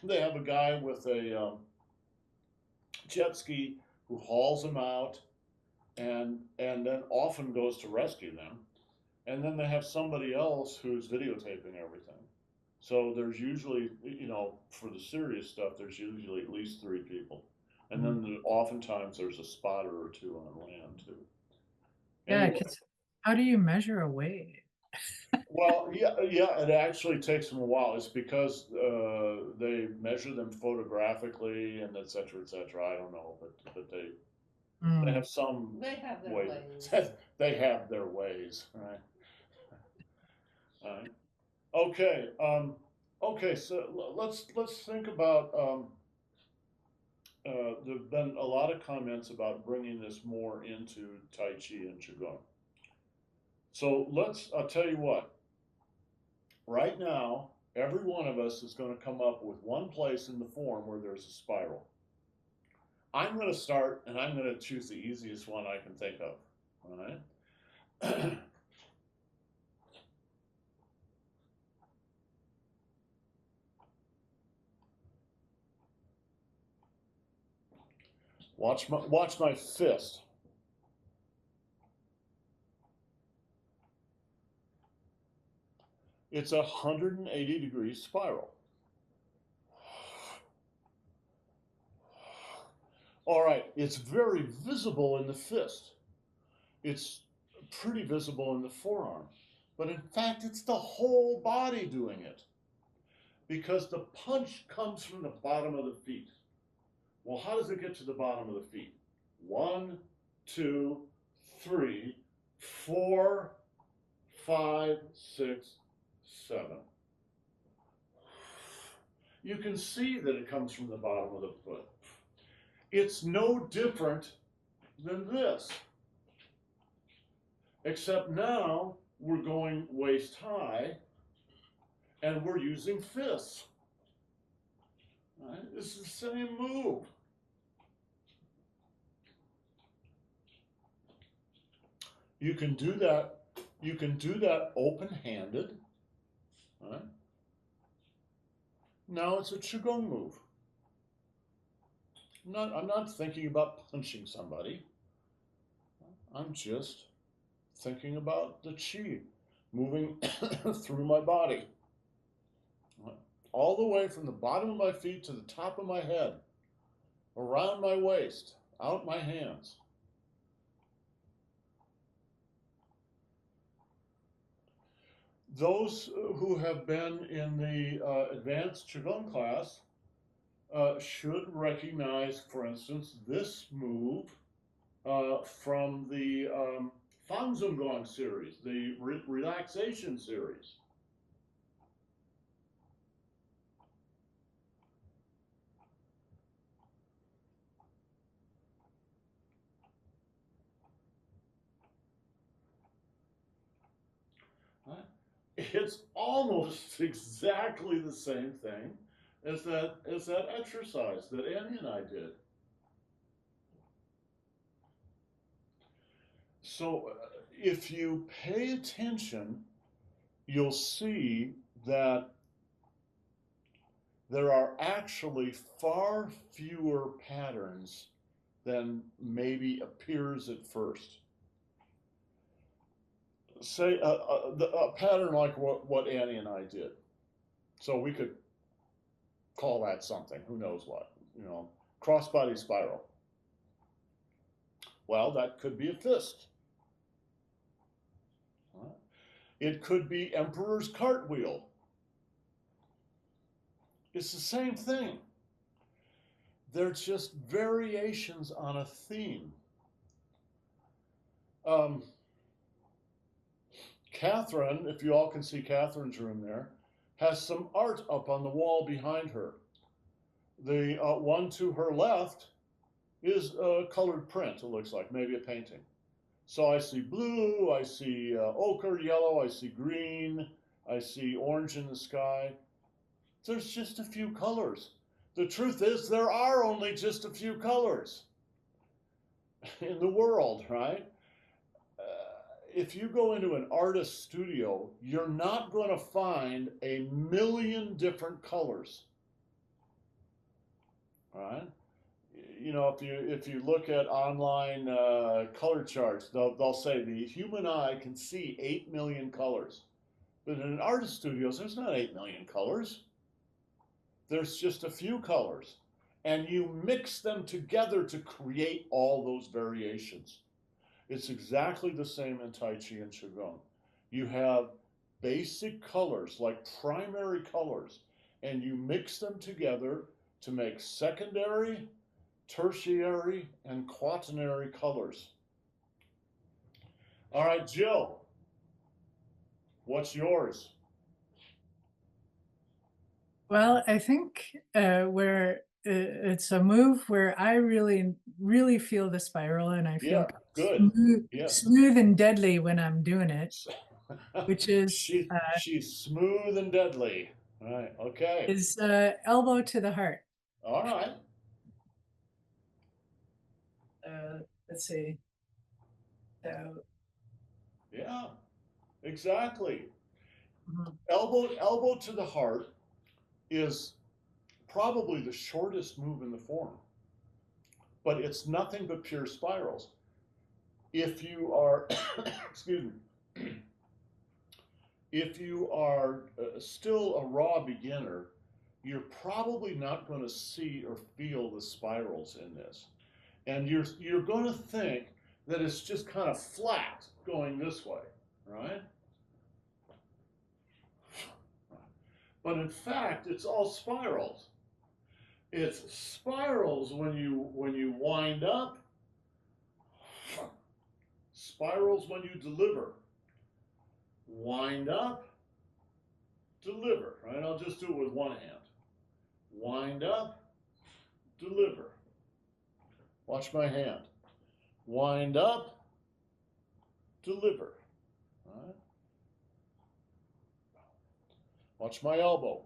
They have a guy with a jet ski who hauls them out and then often goes to rescue them. And then they have somebody else who's videotaping everything. So there's usually, for the serious stuff, there's usually at least 3 people. And then oftentimes there's a spotter or 2 on land too. Yeah, because how do you measure a wave? Well, yeah, it actually takes them a while. It's because they measure them photographically and et cetera, et cetera. I don't know, but they have some. They have their ways. They have their ways, right? All right. Okay. Okay. So let's think about. There've been a lot of comments about bringing this more into Tai Chi and Qigong. So I'll tell you what. Right now, every one of us is going to come up with one place in the form where there's a spiral. I'm going to start, and I'm going to choose the easiest one I can think of. All right? Watch my fist. It's a 180-degree spiral. All right, it's very visible in the fist. It's pretty visible in the forearm. But in fact, it's the whole body doing it. Because the punch comes from the bottom of the feet. Well, how does it get to the bottom of the feet? 1, 2, 3, 4, 5, 6, 7. You can see that it comes from the bottom of the foot. It's no different than this, except now we're going waist high and we're using fists. Right? It's the same move. You can do that. You can do that open-handed. Right? Now it's a qigong move. I'm not thinking about punching somebody. I'm just thinking about the qi moving through my body. All the way from the bottom of my feet to the top of my head, around my waist, out my hands. Those who have been in the advanced Qigong class should recognize, for instance, this move from the Fanzhonggong series, the relaxation series. It's almost exactly the same thing as that exercise that Annie and I did. So if you pay attention, you'll see that there are actually far fewer patterns than maybe appears at first. Say a pattern like what Annie and I did. So we could call that something, who knows what, crossbody spiral. Well, that could be a fist. It could be Emperor's cartwheel. It's the same thing. They're just variations on a theme. Catherine, if you all can see Catherine's room there, has some art up on the wall behind her. The one to her left is a colored print, it looks like, maybe a painting. So I see blue, I see ochre, yellow, I see green, I see orange in the sky. There's just a few colors. The truth is there are only just a few colors in the world, right? If you go into an artist's studio, you're not going to find a million different colors. All right? If you look at online color charts, they'll say the human eye can see 8 million colors. But in an artist studio, there's not 8 million colors. There's just a few colors. And you mix them together to create all those variations. It's exactly the same in Tai Chi and Qigong. You have basic colors, like primary colors, and you mix them together to make secondary, tertiary, and quaternary colors. All right, Jill, what's yours? Well, I think where it's a move where I really feel the spiral, and I feel good. Smooth and deadly when I'm doing it, which is she's smooth and deadly. All right, okay. Is elbow to the heart. All right. Let's see. Yeah, exactly. Mm-hmm. Elbow to the heart is probably the shortest move in the form, but it's nothing but pure spirals. If you are, excuse me, if you are still a raw beginner, you're probably not going to see or feel the spirals in this. And you're going to think that it's just kind of flat going this way, right? But in fact, it's all spirals. It's spirals when you wind up, spirals when you deliver. Wind up, deliver, right? I'll just do it with one hand. Wind up, deliver. Watch my hand. Wind up, deliver. All right? Watch my elbow.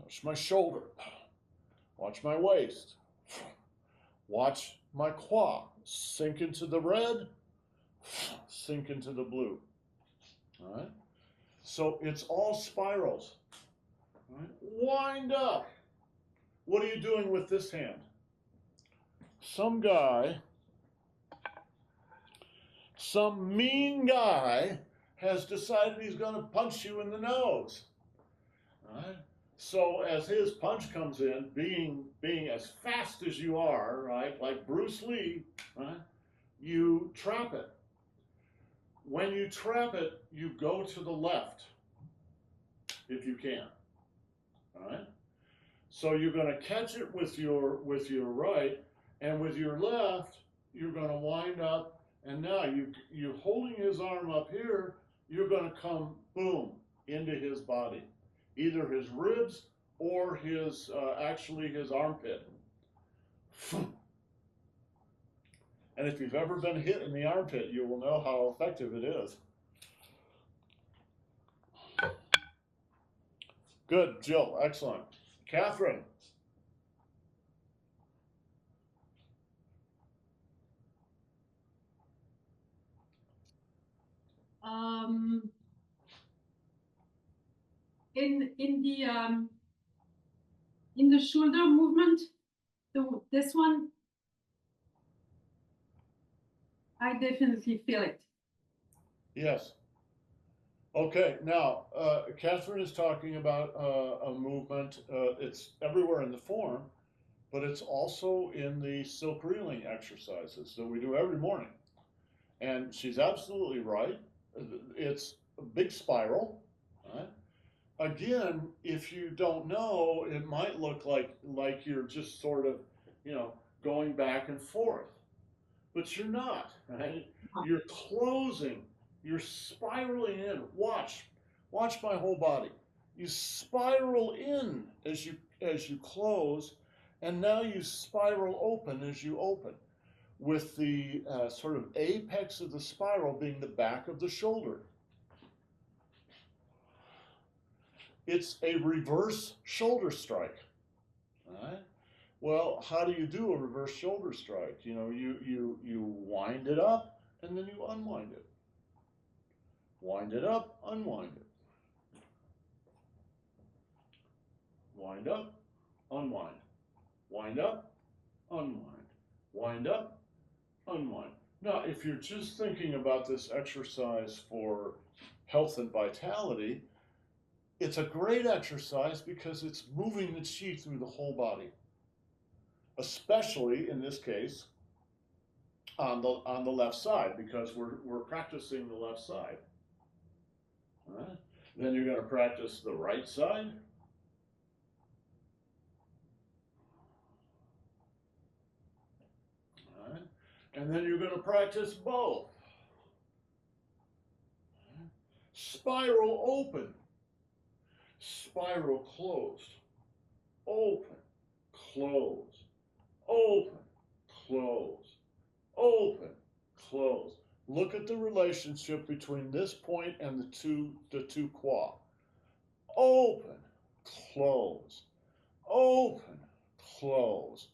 Watch my shoulder. Watch my waist. Watch my quad. Sink into the red, sink into the blue. All right? So it's all spirals. All right? Wind up. What are you doing with this hand? Some guy, some mean guy has decided he's going to punch you in the nose. All right? So as his punch comes in, being as fast as you are, right, like Bruce Lee, right, you trap it. When you trap it, you go to the left, if you can. All right. So you're going to catch it with your right, and with your left, you're going to wind up, and now you're holding his arm up here. You're going to come boom into his body, either his ribs or his actually his armpit. And if you've ever been hit in the armpit, you will know how effective it is. Good, Jill, excellent. Catherine. In the shoulder movement, this one, I definitely feel it. Yes. Okay, now, Catherine is talking about a movement. It's everywhere in the form, but it's also in the silk reeling exercises that we do every morning. And she's absolutely right. It's a big spiral, right? Again, if you don't know, it might look like you're just sort of, going back and forth, but you're not, right? You're closing, you're spiraling in. Watch my whole body. You spiral in as you close, and now you spiral open as you open, with the sort of apex of the spiral being the back of the shoulder. It's a reverse shoulder strike. All right? Well, how do you do a reverse shoulder strike? You wind it up and then you unwind it. Wind it up, unwind it. Wind up, unwind. Wind up, unwind. Wind up, unwind. Now, if you're just thinking about this exercise for health and vitality, it's a great exercise because it's moving the chi through the whole body, especially in this case on the left side, because we're practicing the left side. All right? Then you're going to practice the right side. All right? And then you're going to practice both. Spiral open. Spiral closed. Open. Close. Open. Close. Open. Close. Look at the relationship between this point and the two qua. Open. Close. Open. Close.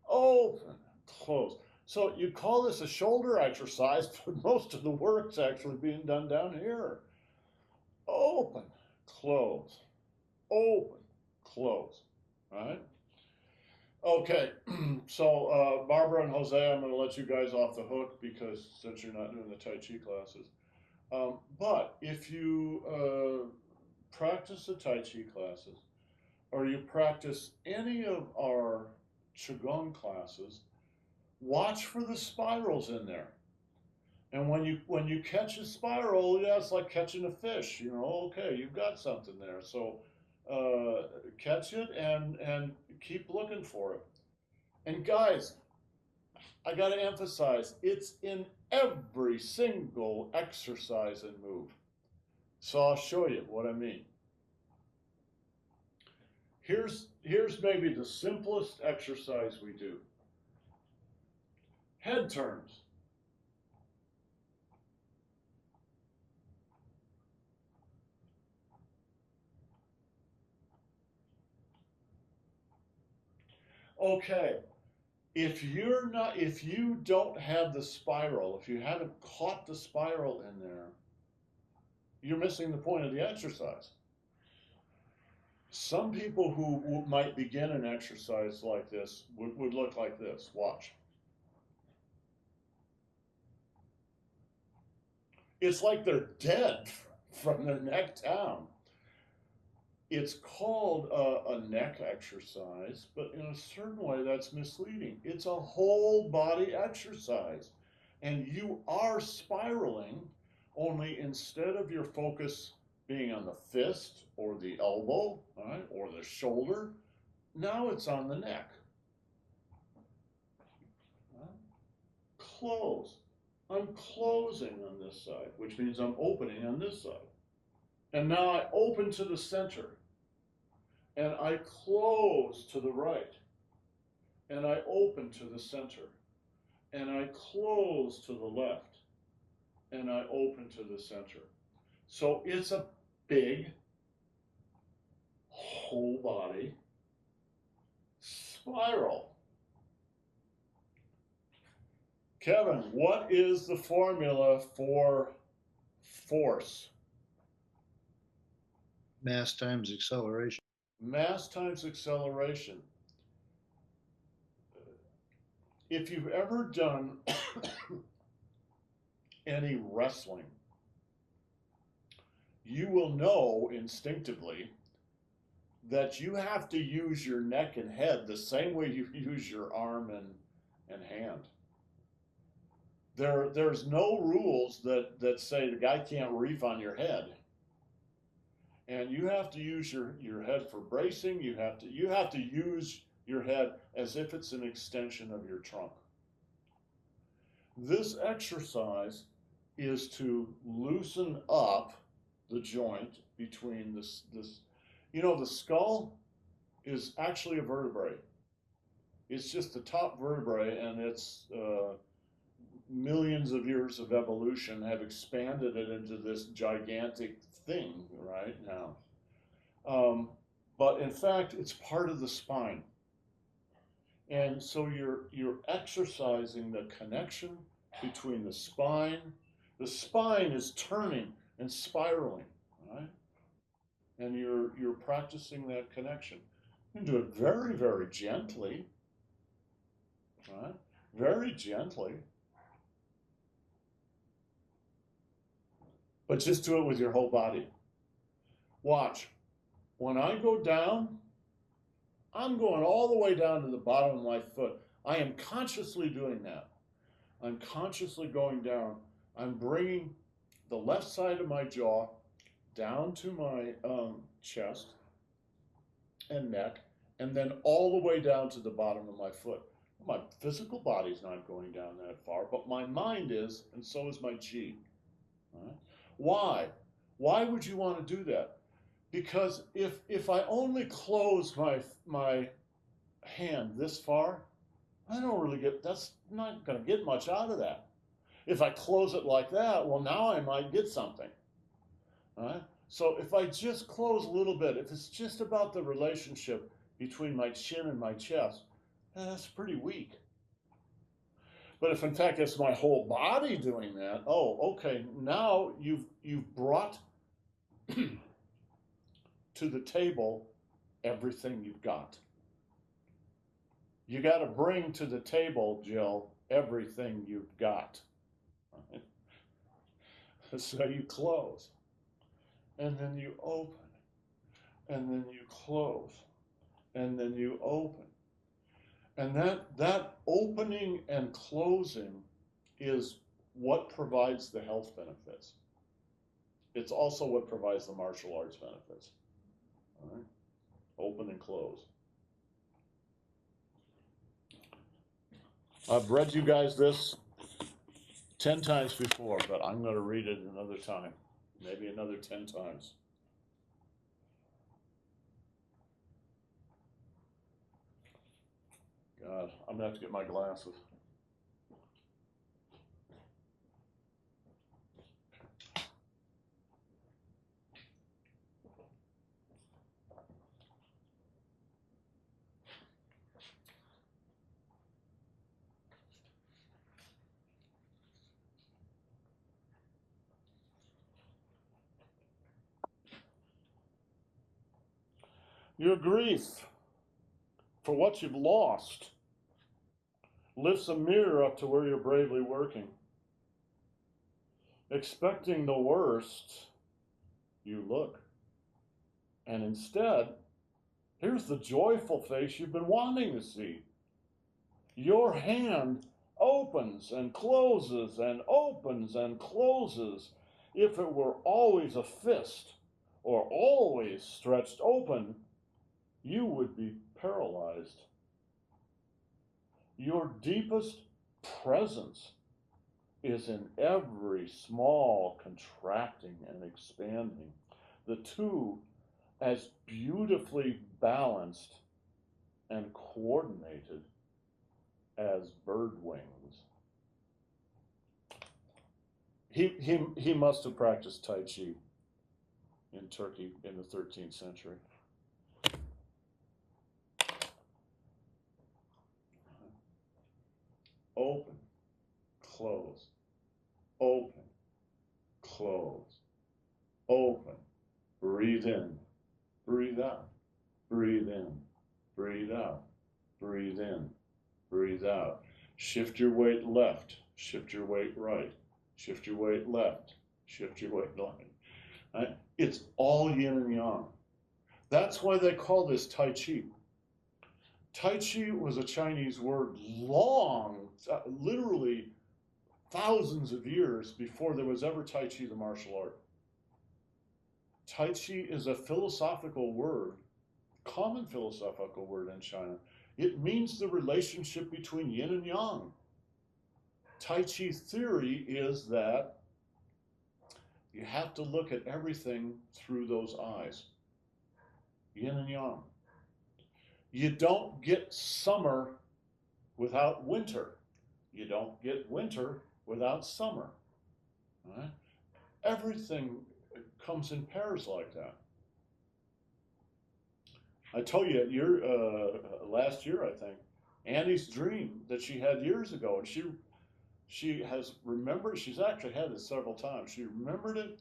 Open. Close. So you call this a shoulder exercise, but most of the work's actually being done down here. Open, close, open, close, right? Okay, so Barbara and Jose, I'm going to let you guys off the hook because since you're not doing the Tai Chi classes. But if you practice the Tai Chi classes, or you practice any of our Qigong classes, watch for the spirals in there. And when you catch a spiral, yeah, it's like catching a fish. Okay, you've got something there. So catch it and keep looking for it. And guys, I got to emphasize, it's in every single exercise and move. So I'll show you what I mean. Here's maybe the simplest exercise we do. Head turns. Okay, if you don't have the spiral, if you haven't caught the spiral in there, you're missing the point of the exercise. Some people who might begin an exercise like this would look like this. Watch. It's like they're dead from their neck down. It's called a neck exercise, but in a certain way that's misleading. It's a whole body exercise. And you are spiraling, only instead of your focus being on the fist or the elbow, right, or the shoulder, now it's on the neck. Close. I'm closing on this side, which means I'm opening on this side. And now I open to the center. And I close to the right. And I open to the center. And I close to the left. And I open to the center. So it's a big whole body spiral. Kevin, what is the formula for force? Mass times acceleration. Mass times acceleration. If you've ever done any wrestling, you will know instinctively that you have to use your neck and head the same way you use your arm and hand. There's no rules that say the guy can't reef on your head. And you have to use your head for bracing. You have to use your head as if it's an extension of your trunk. This exercise is to loosen up the joint between this. You know, the skull is actually a vertebrae. It's just the top vertebrae, and it's millions of years of evolution have expanded it into this gigantic thing right now. But in fact, it's part of the spine. And so you're exercising the connection between the spine. The spine is turning and spiraling, right? And you're practicing that connection. You can do it very, very gently, right? Very gently. But just do it with your whole body. Watch. When I go down, I'm going all the way down to the bottom of my foot. I am consciously doing that. I'm consciously going down. I'm bringing the left side of my jaw down to my chest and neck, and then all the way down to the bottom of my foot. My physical body's not going down that far, but my mind is, and so is my chi. Right? Why? Why would you want to do that? Because if I only close my hand this far, I don't really that's not going to get much out of that. If I close it like that, well, now I might get something. Right? So if I just close a little bit, if it's just about the relationship between my chin and my chest, that's pretty weak. But if in fact it's my whole body doing that, oh, okay, now you've brought to the table everything you've got. You got to bring to the table, Jill, everything you've got. Right? So you close, and then you open, and then you close, and then you open. And that opening and closing is what provides the health benefits. It's also what provides the martial arts benefits. All right? Open and close. I've read you guys this 10 times before, but I'm going to read it another time. maybe another 10 times. God, I'm gonna have to get my glasses. Your grief for what you've lost lifts a mirror up to where you're bravely working. Expecting the worst, you look. And instead, here's the joyful face you've been wanting to see. Your hand opens and closes and opens and closes. If it were always a fist or always stretched open, you would be paralyzed. Your deepest presence is in every small contracting and expanding, the two as beautifully balanced and coordinated as bird wings. He must have practiced Tai Chi in Turkey in the 13th century. Open, close, open, close, open, breathe in, breathe out, breathe in, breathe out, breathe in, breathe out. Shift your weight left, shift your weight right, shift your weight left, shift your weight right. It's all yin and yang. That's why they call this Tai Chi. Tai Chi was a Chinese word long, literally thousands of years before there was ever Tai Chi, the martial art. Tai Chi is a philosophical word, common philosophical word in China. It means the relationship between yin and yang. Tai Chi theory is that you have to look at everything through those eyes. Yin and yang. You don't get summer without winter. You don't get winter without summer. Right? Everything comes in pairs like that. I told you last year, I think, Annie's dream that she had years ago, and she has remembered, she's actually had it several times. She remembered it.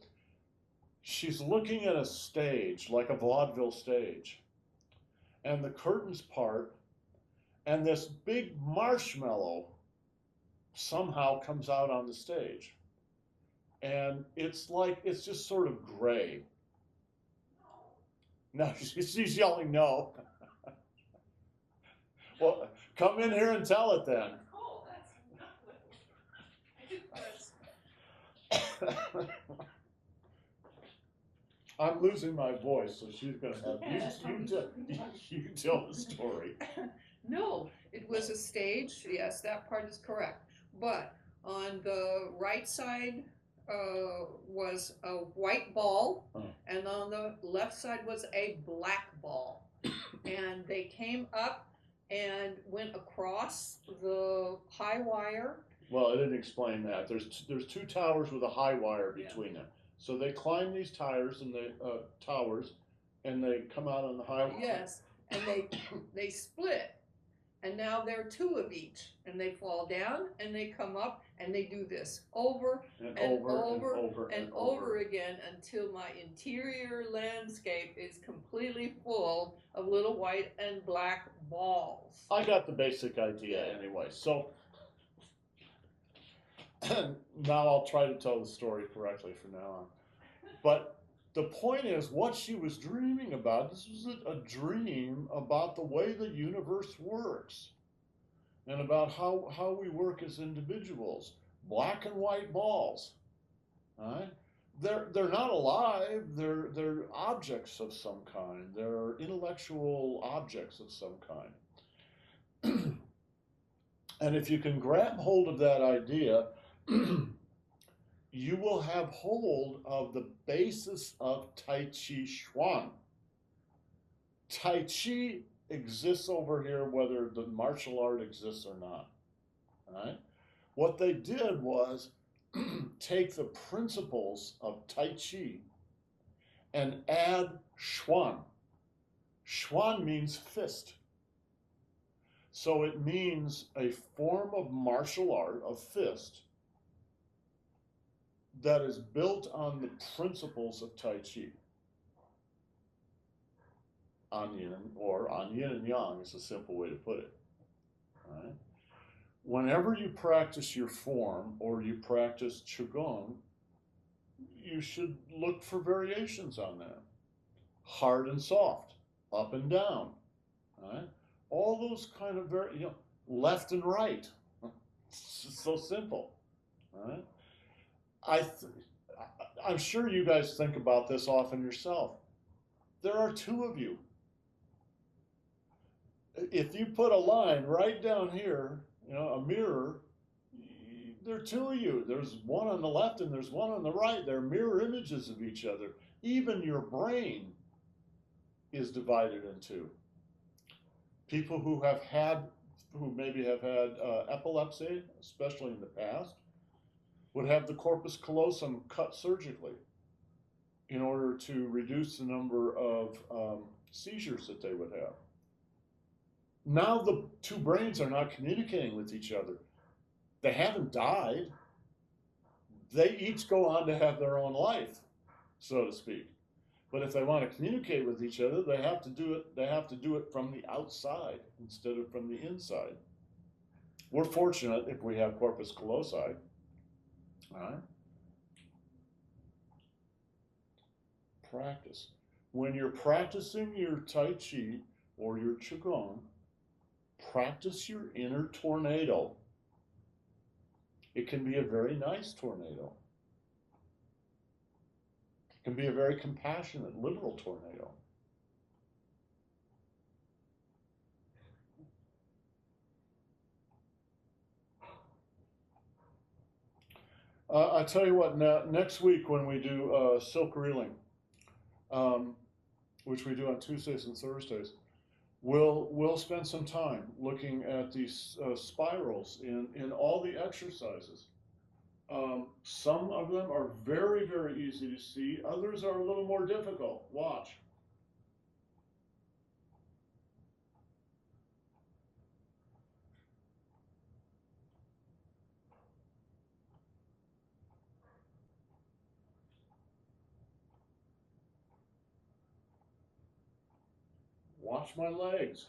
She's looking at a stage, like a vaudeville stage, and the curtains part, and this big marshmallow somehow comes out on the stage. And it's like, it's just sort of gray. No, she's yelling no. Well, come in here and tell it then. Oh, that's not what I'm losing my voice, so she's gonna have you tell the story. No, it was a stage. Yes, that part is correct. But on the right side was a white ball, and on the left side was a black ball. And they came up and went across the high wire. Well, I didn't explain that. There's two towers with a high wire between them. So they climb these towers and and they come out on the high wire. Yes, and they split. And now there are two of each, and they fall down and they come up and they do this over and over again until my interior landscape is completely full of little white and black balls. I got the basic idea anyway. So now I'll try to tell the story correctly from now on. But the point is, what she was dreaming about, this was a dream about the way the universe works and about how we work as individuals. Black and white balls, right? They're not alive, they're objects of some kind. They're intellectual objects of some kind. And if you can grab hold of that idea, you will have hold of the basis of Tai Chi Chuan. Tai Chi exists over here whether the martial art exists or not. All right? What they did was take the principles of Tai Chi and add Chuan. Chuan means fist. So it means a form of martial art, of fist, that is built on the principles of Tai Chi. On yin, or on yin and yang is a simple way to put it. All right? Whenever you practice your form or you practice Qigong, you should look for variations on that. Hard and soft, up and down, all right? All those kind of left and right. It's just so simple, all right? I'm sure you guys think about this often yourself. There are two of you. If you put a line right down here, a mirror, there are two of you. There's one on the left and there's one on the right. They're mirror images of each other. Even your brain is divided in two. People who maybe have had epilepsy, especially in the past, would have the corpus callosum cut surgically in order to reduce the number of seizures that they would have. Now the two brains are not communicating with each other. They haven't died. They each go on to have their own life, so to speak. But if they want to communicate with each other, they have to do it from the outside instead of from the inside. We're fortunate if we have corpus callosi. All right? Practice. When you're practicing your Tai Chi or your Qigong, practice your inner tornado. It can be a very nice tornado. It can be a very compassionate, liberal tornado. I tell you what, next week when we do silk reeling, which we do on Tuesdays and Thursdays, we'll spend some time looking at these spirals in all the exercises. Some of them are very, very easy to see. Others are a little more difficult. Watch. Watch my legs.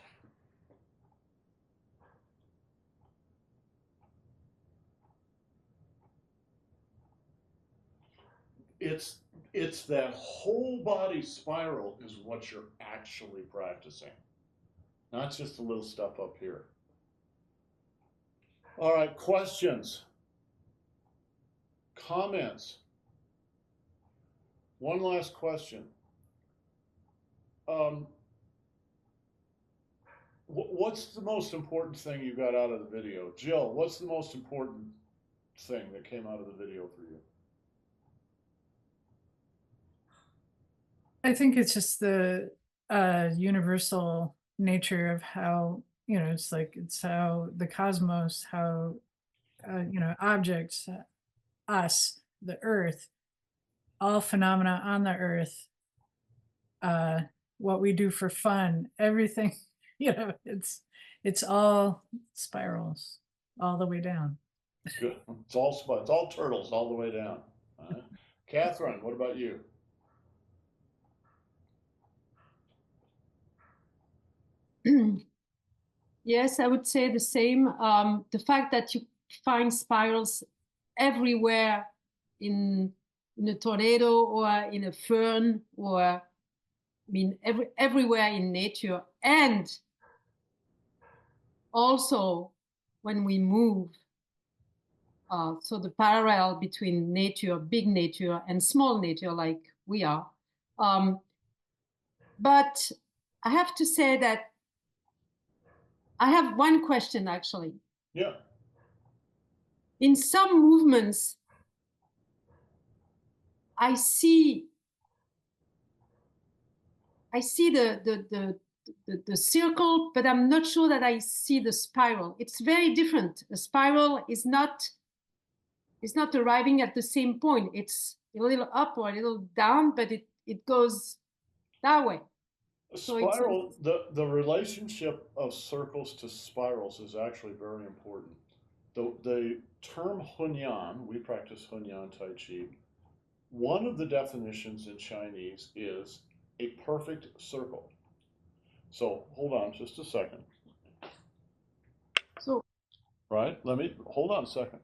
It's that whole body spiral is what you're actually practicing, not just the little stuff up here. All right, questions, comments. One last question. What's the most important thing you got out of the video? Jill, what's the most important thing that came out of the video for you? I think it's just the universal nature of how, it's how the cosmos, how, objects, us, the earth, all phenomena on the earth, what we do for fun, everything, it's all spirals all the way down. Good. It's all turtles all the way down. All right. Catherine, what about you? Yes, I would say the same. The fact that you find spirals everywhere in a tornado or in a fern, or everywhere in nature, and also when we move. So the parallel between nature, big nature, and small nature, like we are. But I have to say that I have one question, actually. Yeah. In some movements, I see the circle, but I'm not sure that I see the spiral. It's very different. The spiral is not arriving at the same point. It's a little up or a little down, but it goes that way. A So it's- spiral, the relationship of circles to spirals is actually very important. The term Hunyan, we practice Hunyan Tai Chi. One of the definitions in Chinese is a perfect circle. So hold on just a second. So, Right? Hold on a second.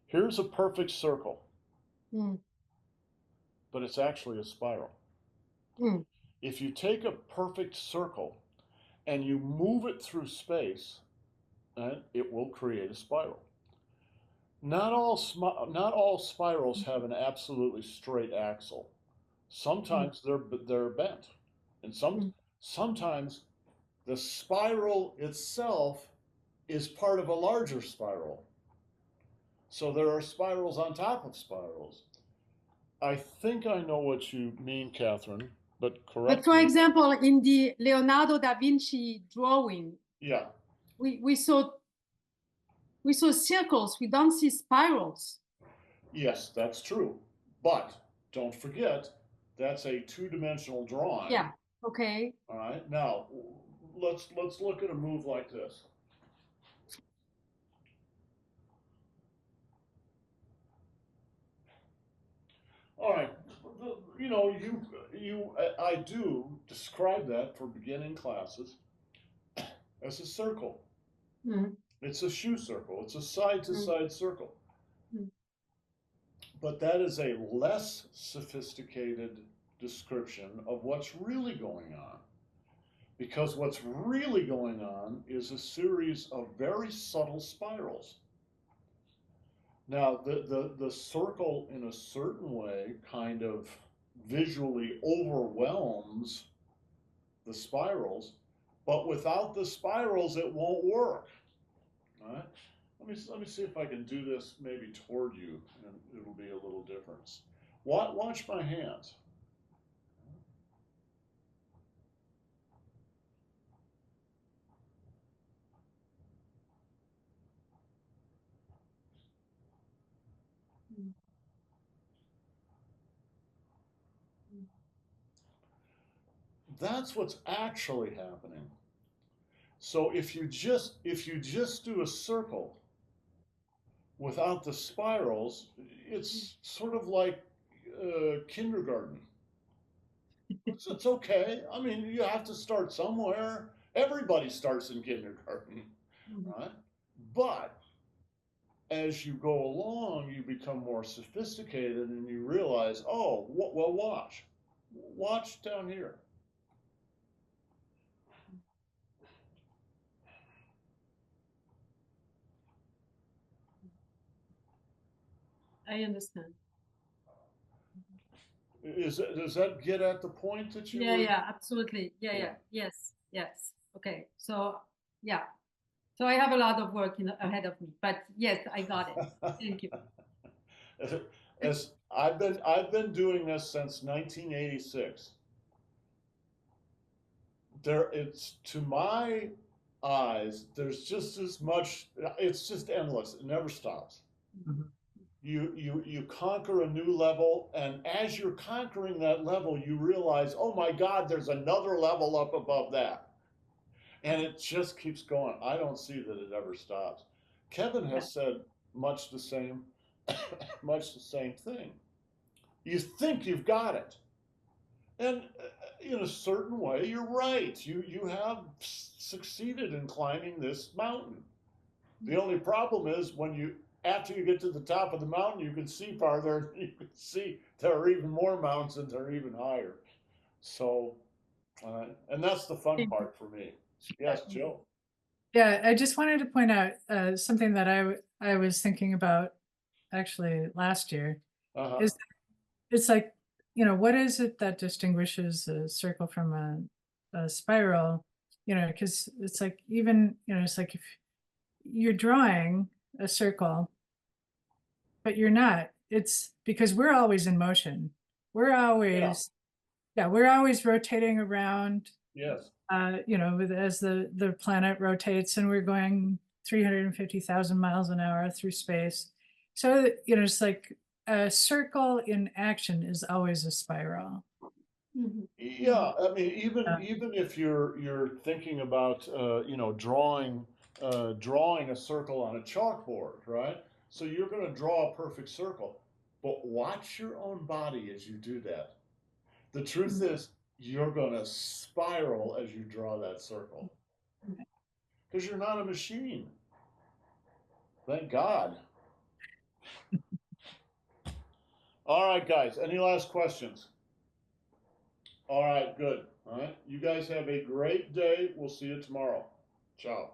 Here's a perfect circle, but it's actually a spiral. If you take a perfect circle and you move it through space, it will create a spiral. Not all spirals have an absolutely straight axle. Sometimes they're bent, and sometimes the spiral itself is part of a larger spiral. So there are spirals on top of spirals. I think I know what you mean, Catherine, but correct but for me. example, in the Leonardo da Vinci drawing, Yeah. we saw circles. We don't see spirals. Yes, that's true. But don't forget, that's a two-dimensional drawing. Yeah. Okay. All right. Now, let's look at a move like this. All right. You know, I do describe that for beginning classes as a circle. It's a shoe circle. It's a side-to-side circle. But that is a less sophisticated description of what's really going on. Because what's really going on is a series of very subtle spirals. Now, the circle in a certain way kind of visually overwhelms the spirals, but without the spirals, it won't work. All right? Let me see if I can do this maybe toward you, and it'll be a little different. Watch my hands. That's what's actually happening. So if you just do a circle without the spirals, it's sort of like kindergarten. It's okay. I mean, you have to start somewhere. Everybody starts in kindergarten, right? But as you go along, you become more sophisticated and you realize, oh, well, watch down here. I understand. Does that get at the point that you? Yeah, absolutely. Yeah. Yes. Okay. So yeah. So I have a lot of work ahead of me, but yes, I got it. Thank you. As I've been doing this since 1986. It's to my eyes, there's just as much. It's just endless. It never stops. You conquer a new level, and as you're conquering that level, you realize, oh my God, there's another level up above that, and it just keeps going. I don't see that it ever stops. Kevin has said much the same thing. You think you've got it, and in a certain way, you're right. You have succeeded in climbing this mountain. The only problem is after you get to the top of the mountain, you can see farther. You can see there are even more mountains and they're even higher. So, and that's the fun part for me. Yes, Jill. Yeah, I just wanted to point out something that I was thinking about actually last year. Is it's like, you know, what is it that distinguishes a circle from a spiral? You know, because it's like, even, you know, it's like if you're drawing a circle, but you're not. It's because we're always in motion. we're always, we're always rotating around, Yes. you know, as the planet rotates, and we're going 350,000 miles an hour through space. So, you know, it's like a circle in action is always a spiral. Yeah, I mean, even if you're thinking about you know, drawing a circle on a chalkboard, right? So you're going to draw a perfect circle, but watch your own body as you do that. The truth is, you're going to spiral as you draw that circle because you're not a machine. Thank God. All right, guys. Any last questions? All right, good. All right. You guys have a great day. We'll see you tomorrow. Ciao.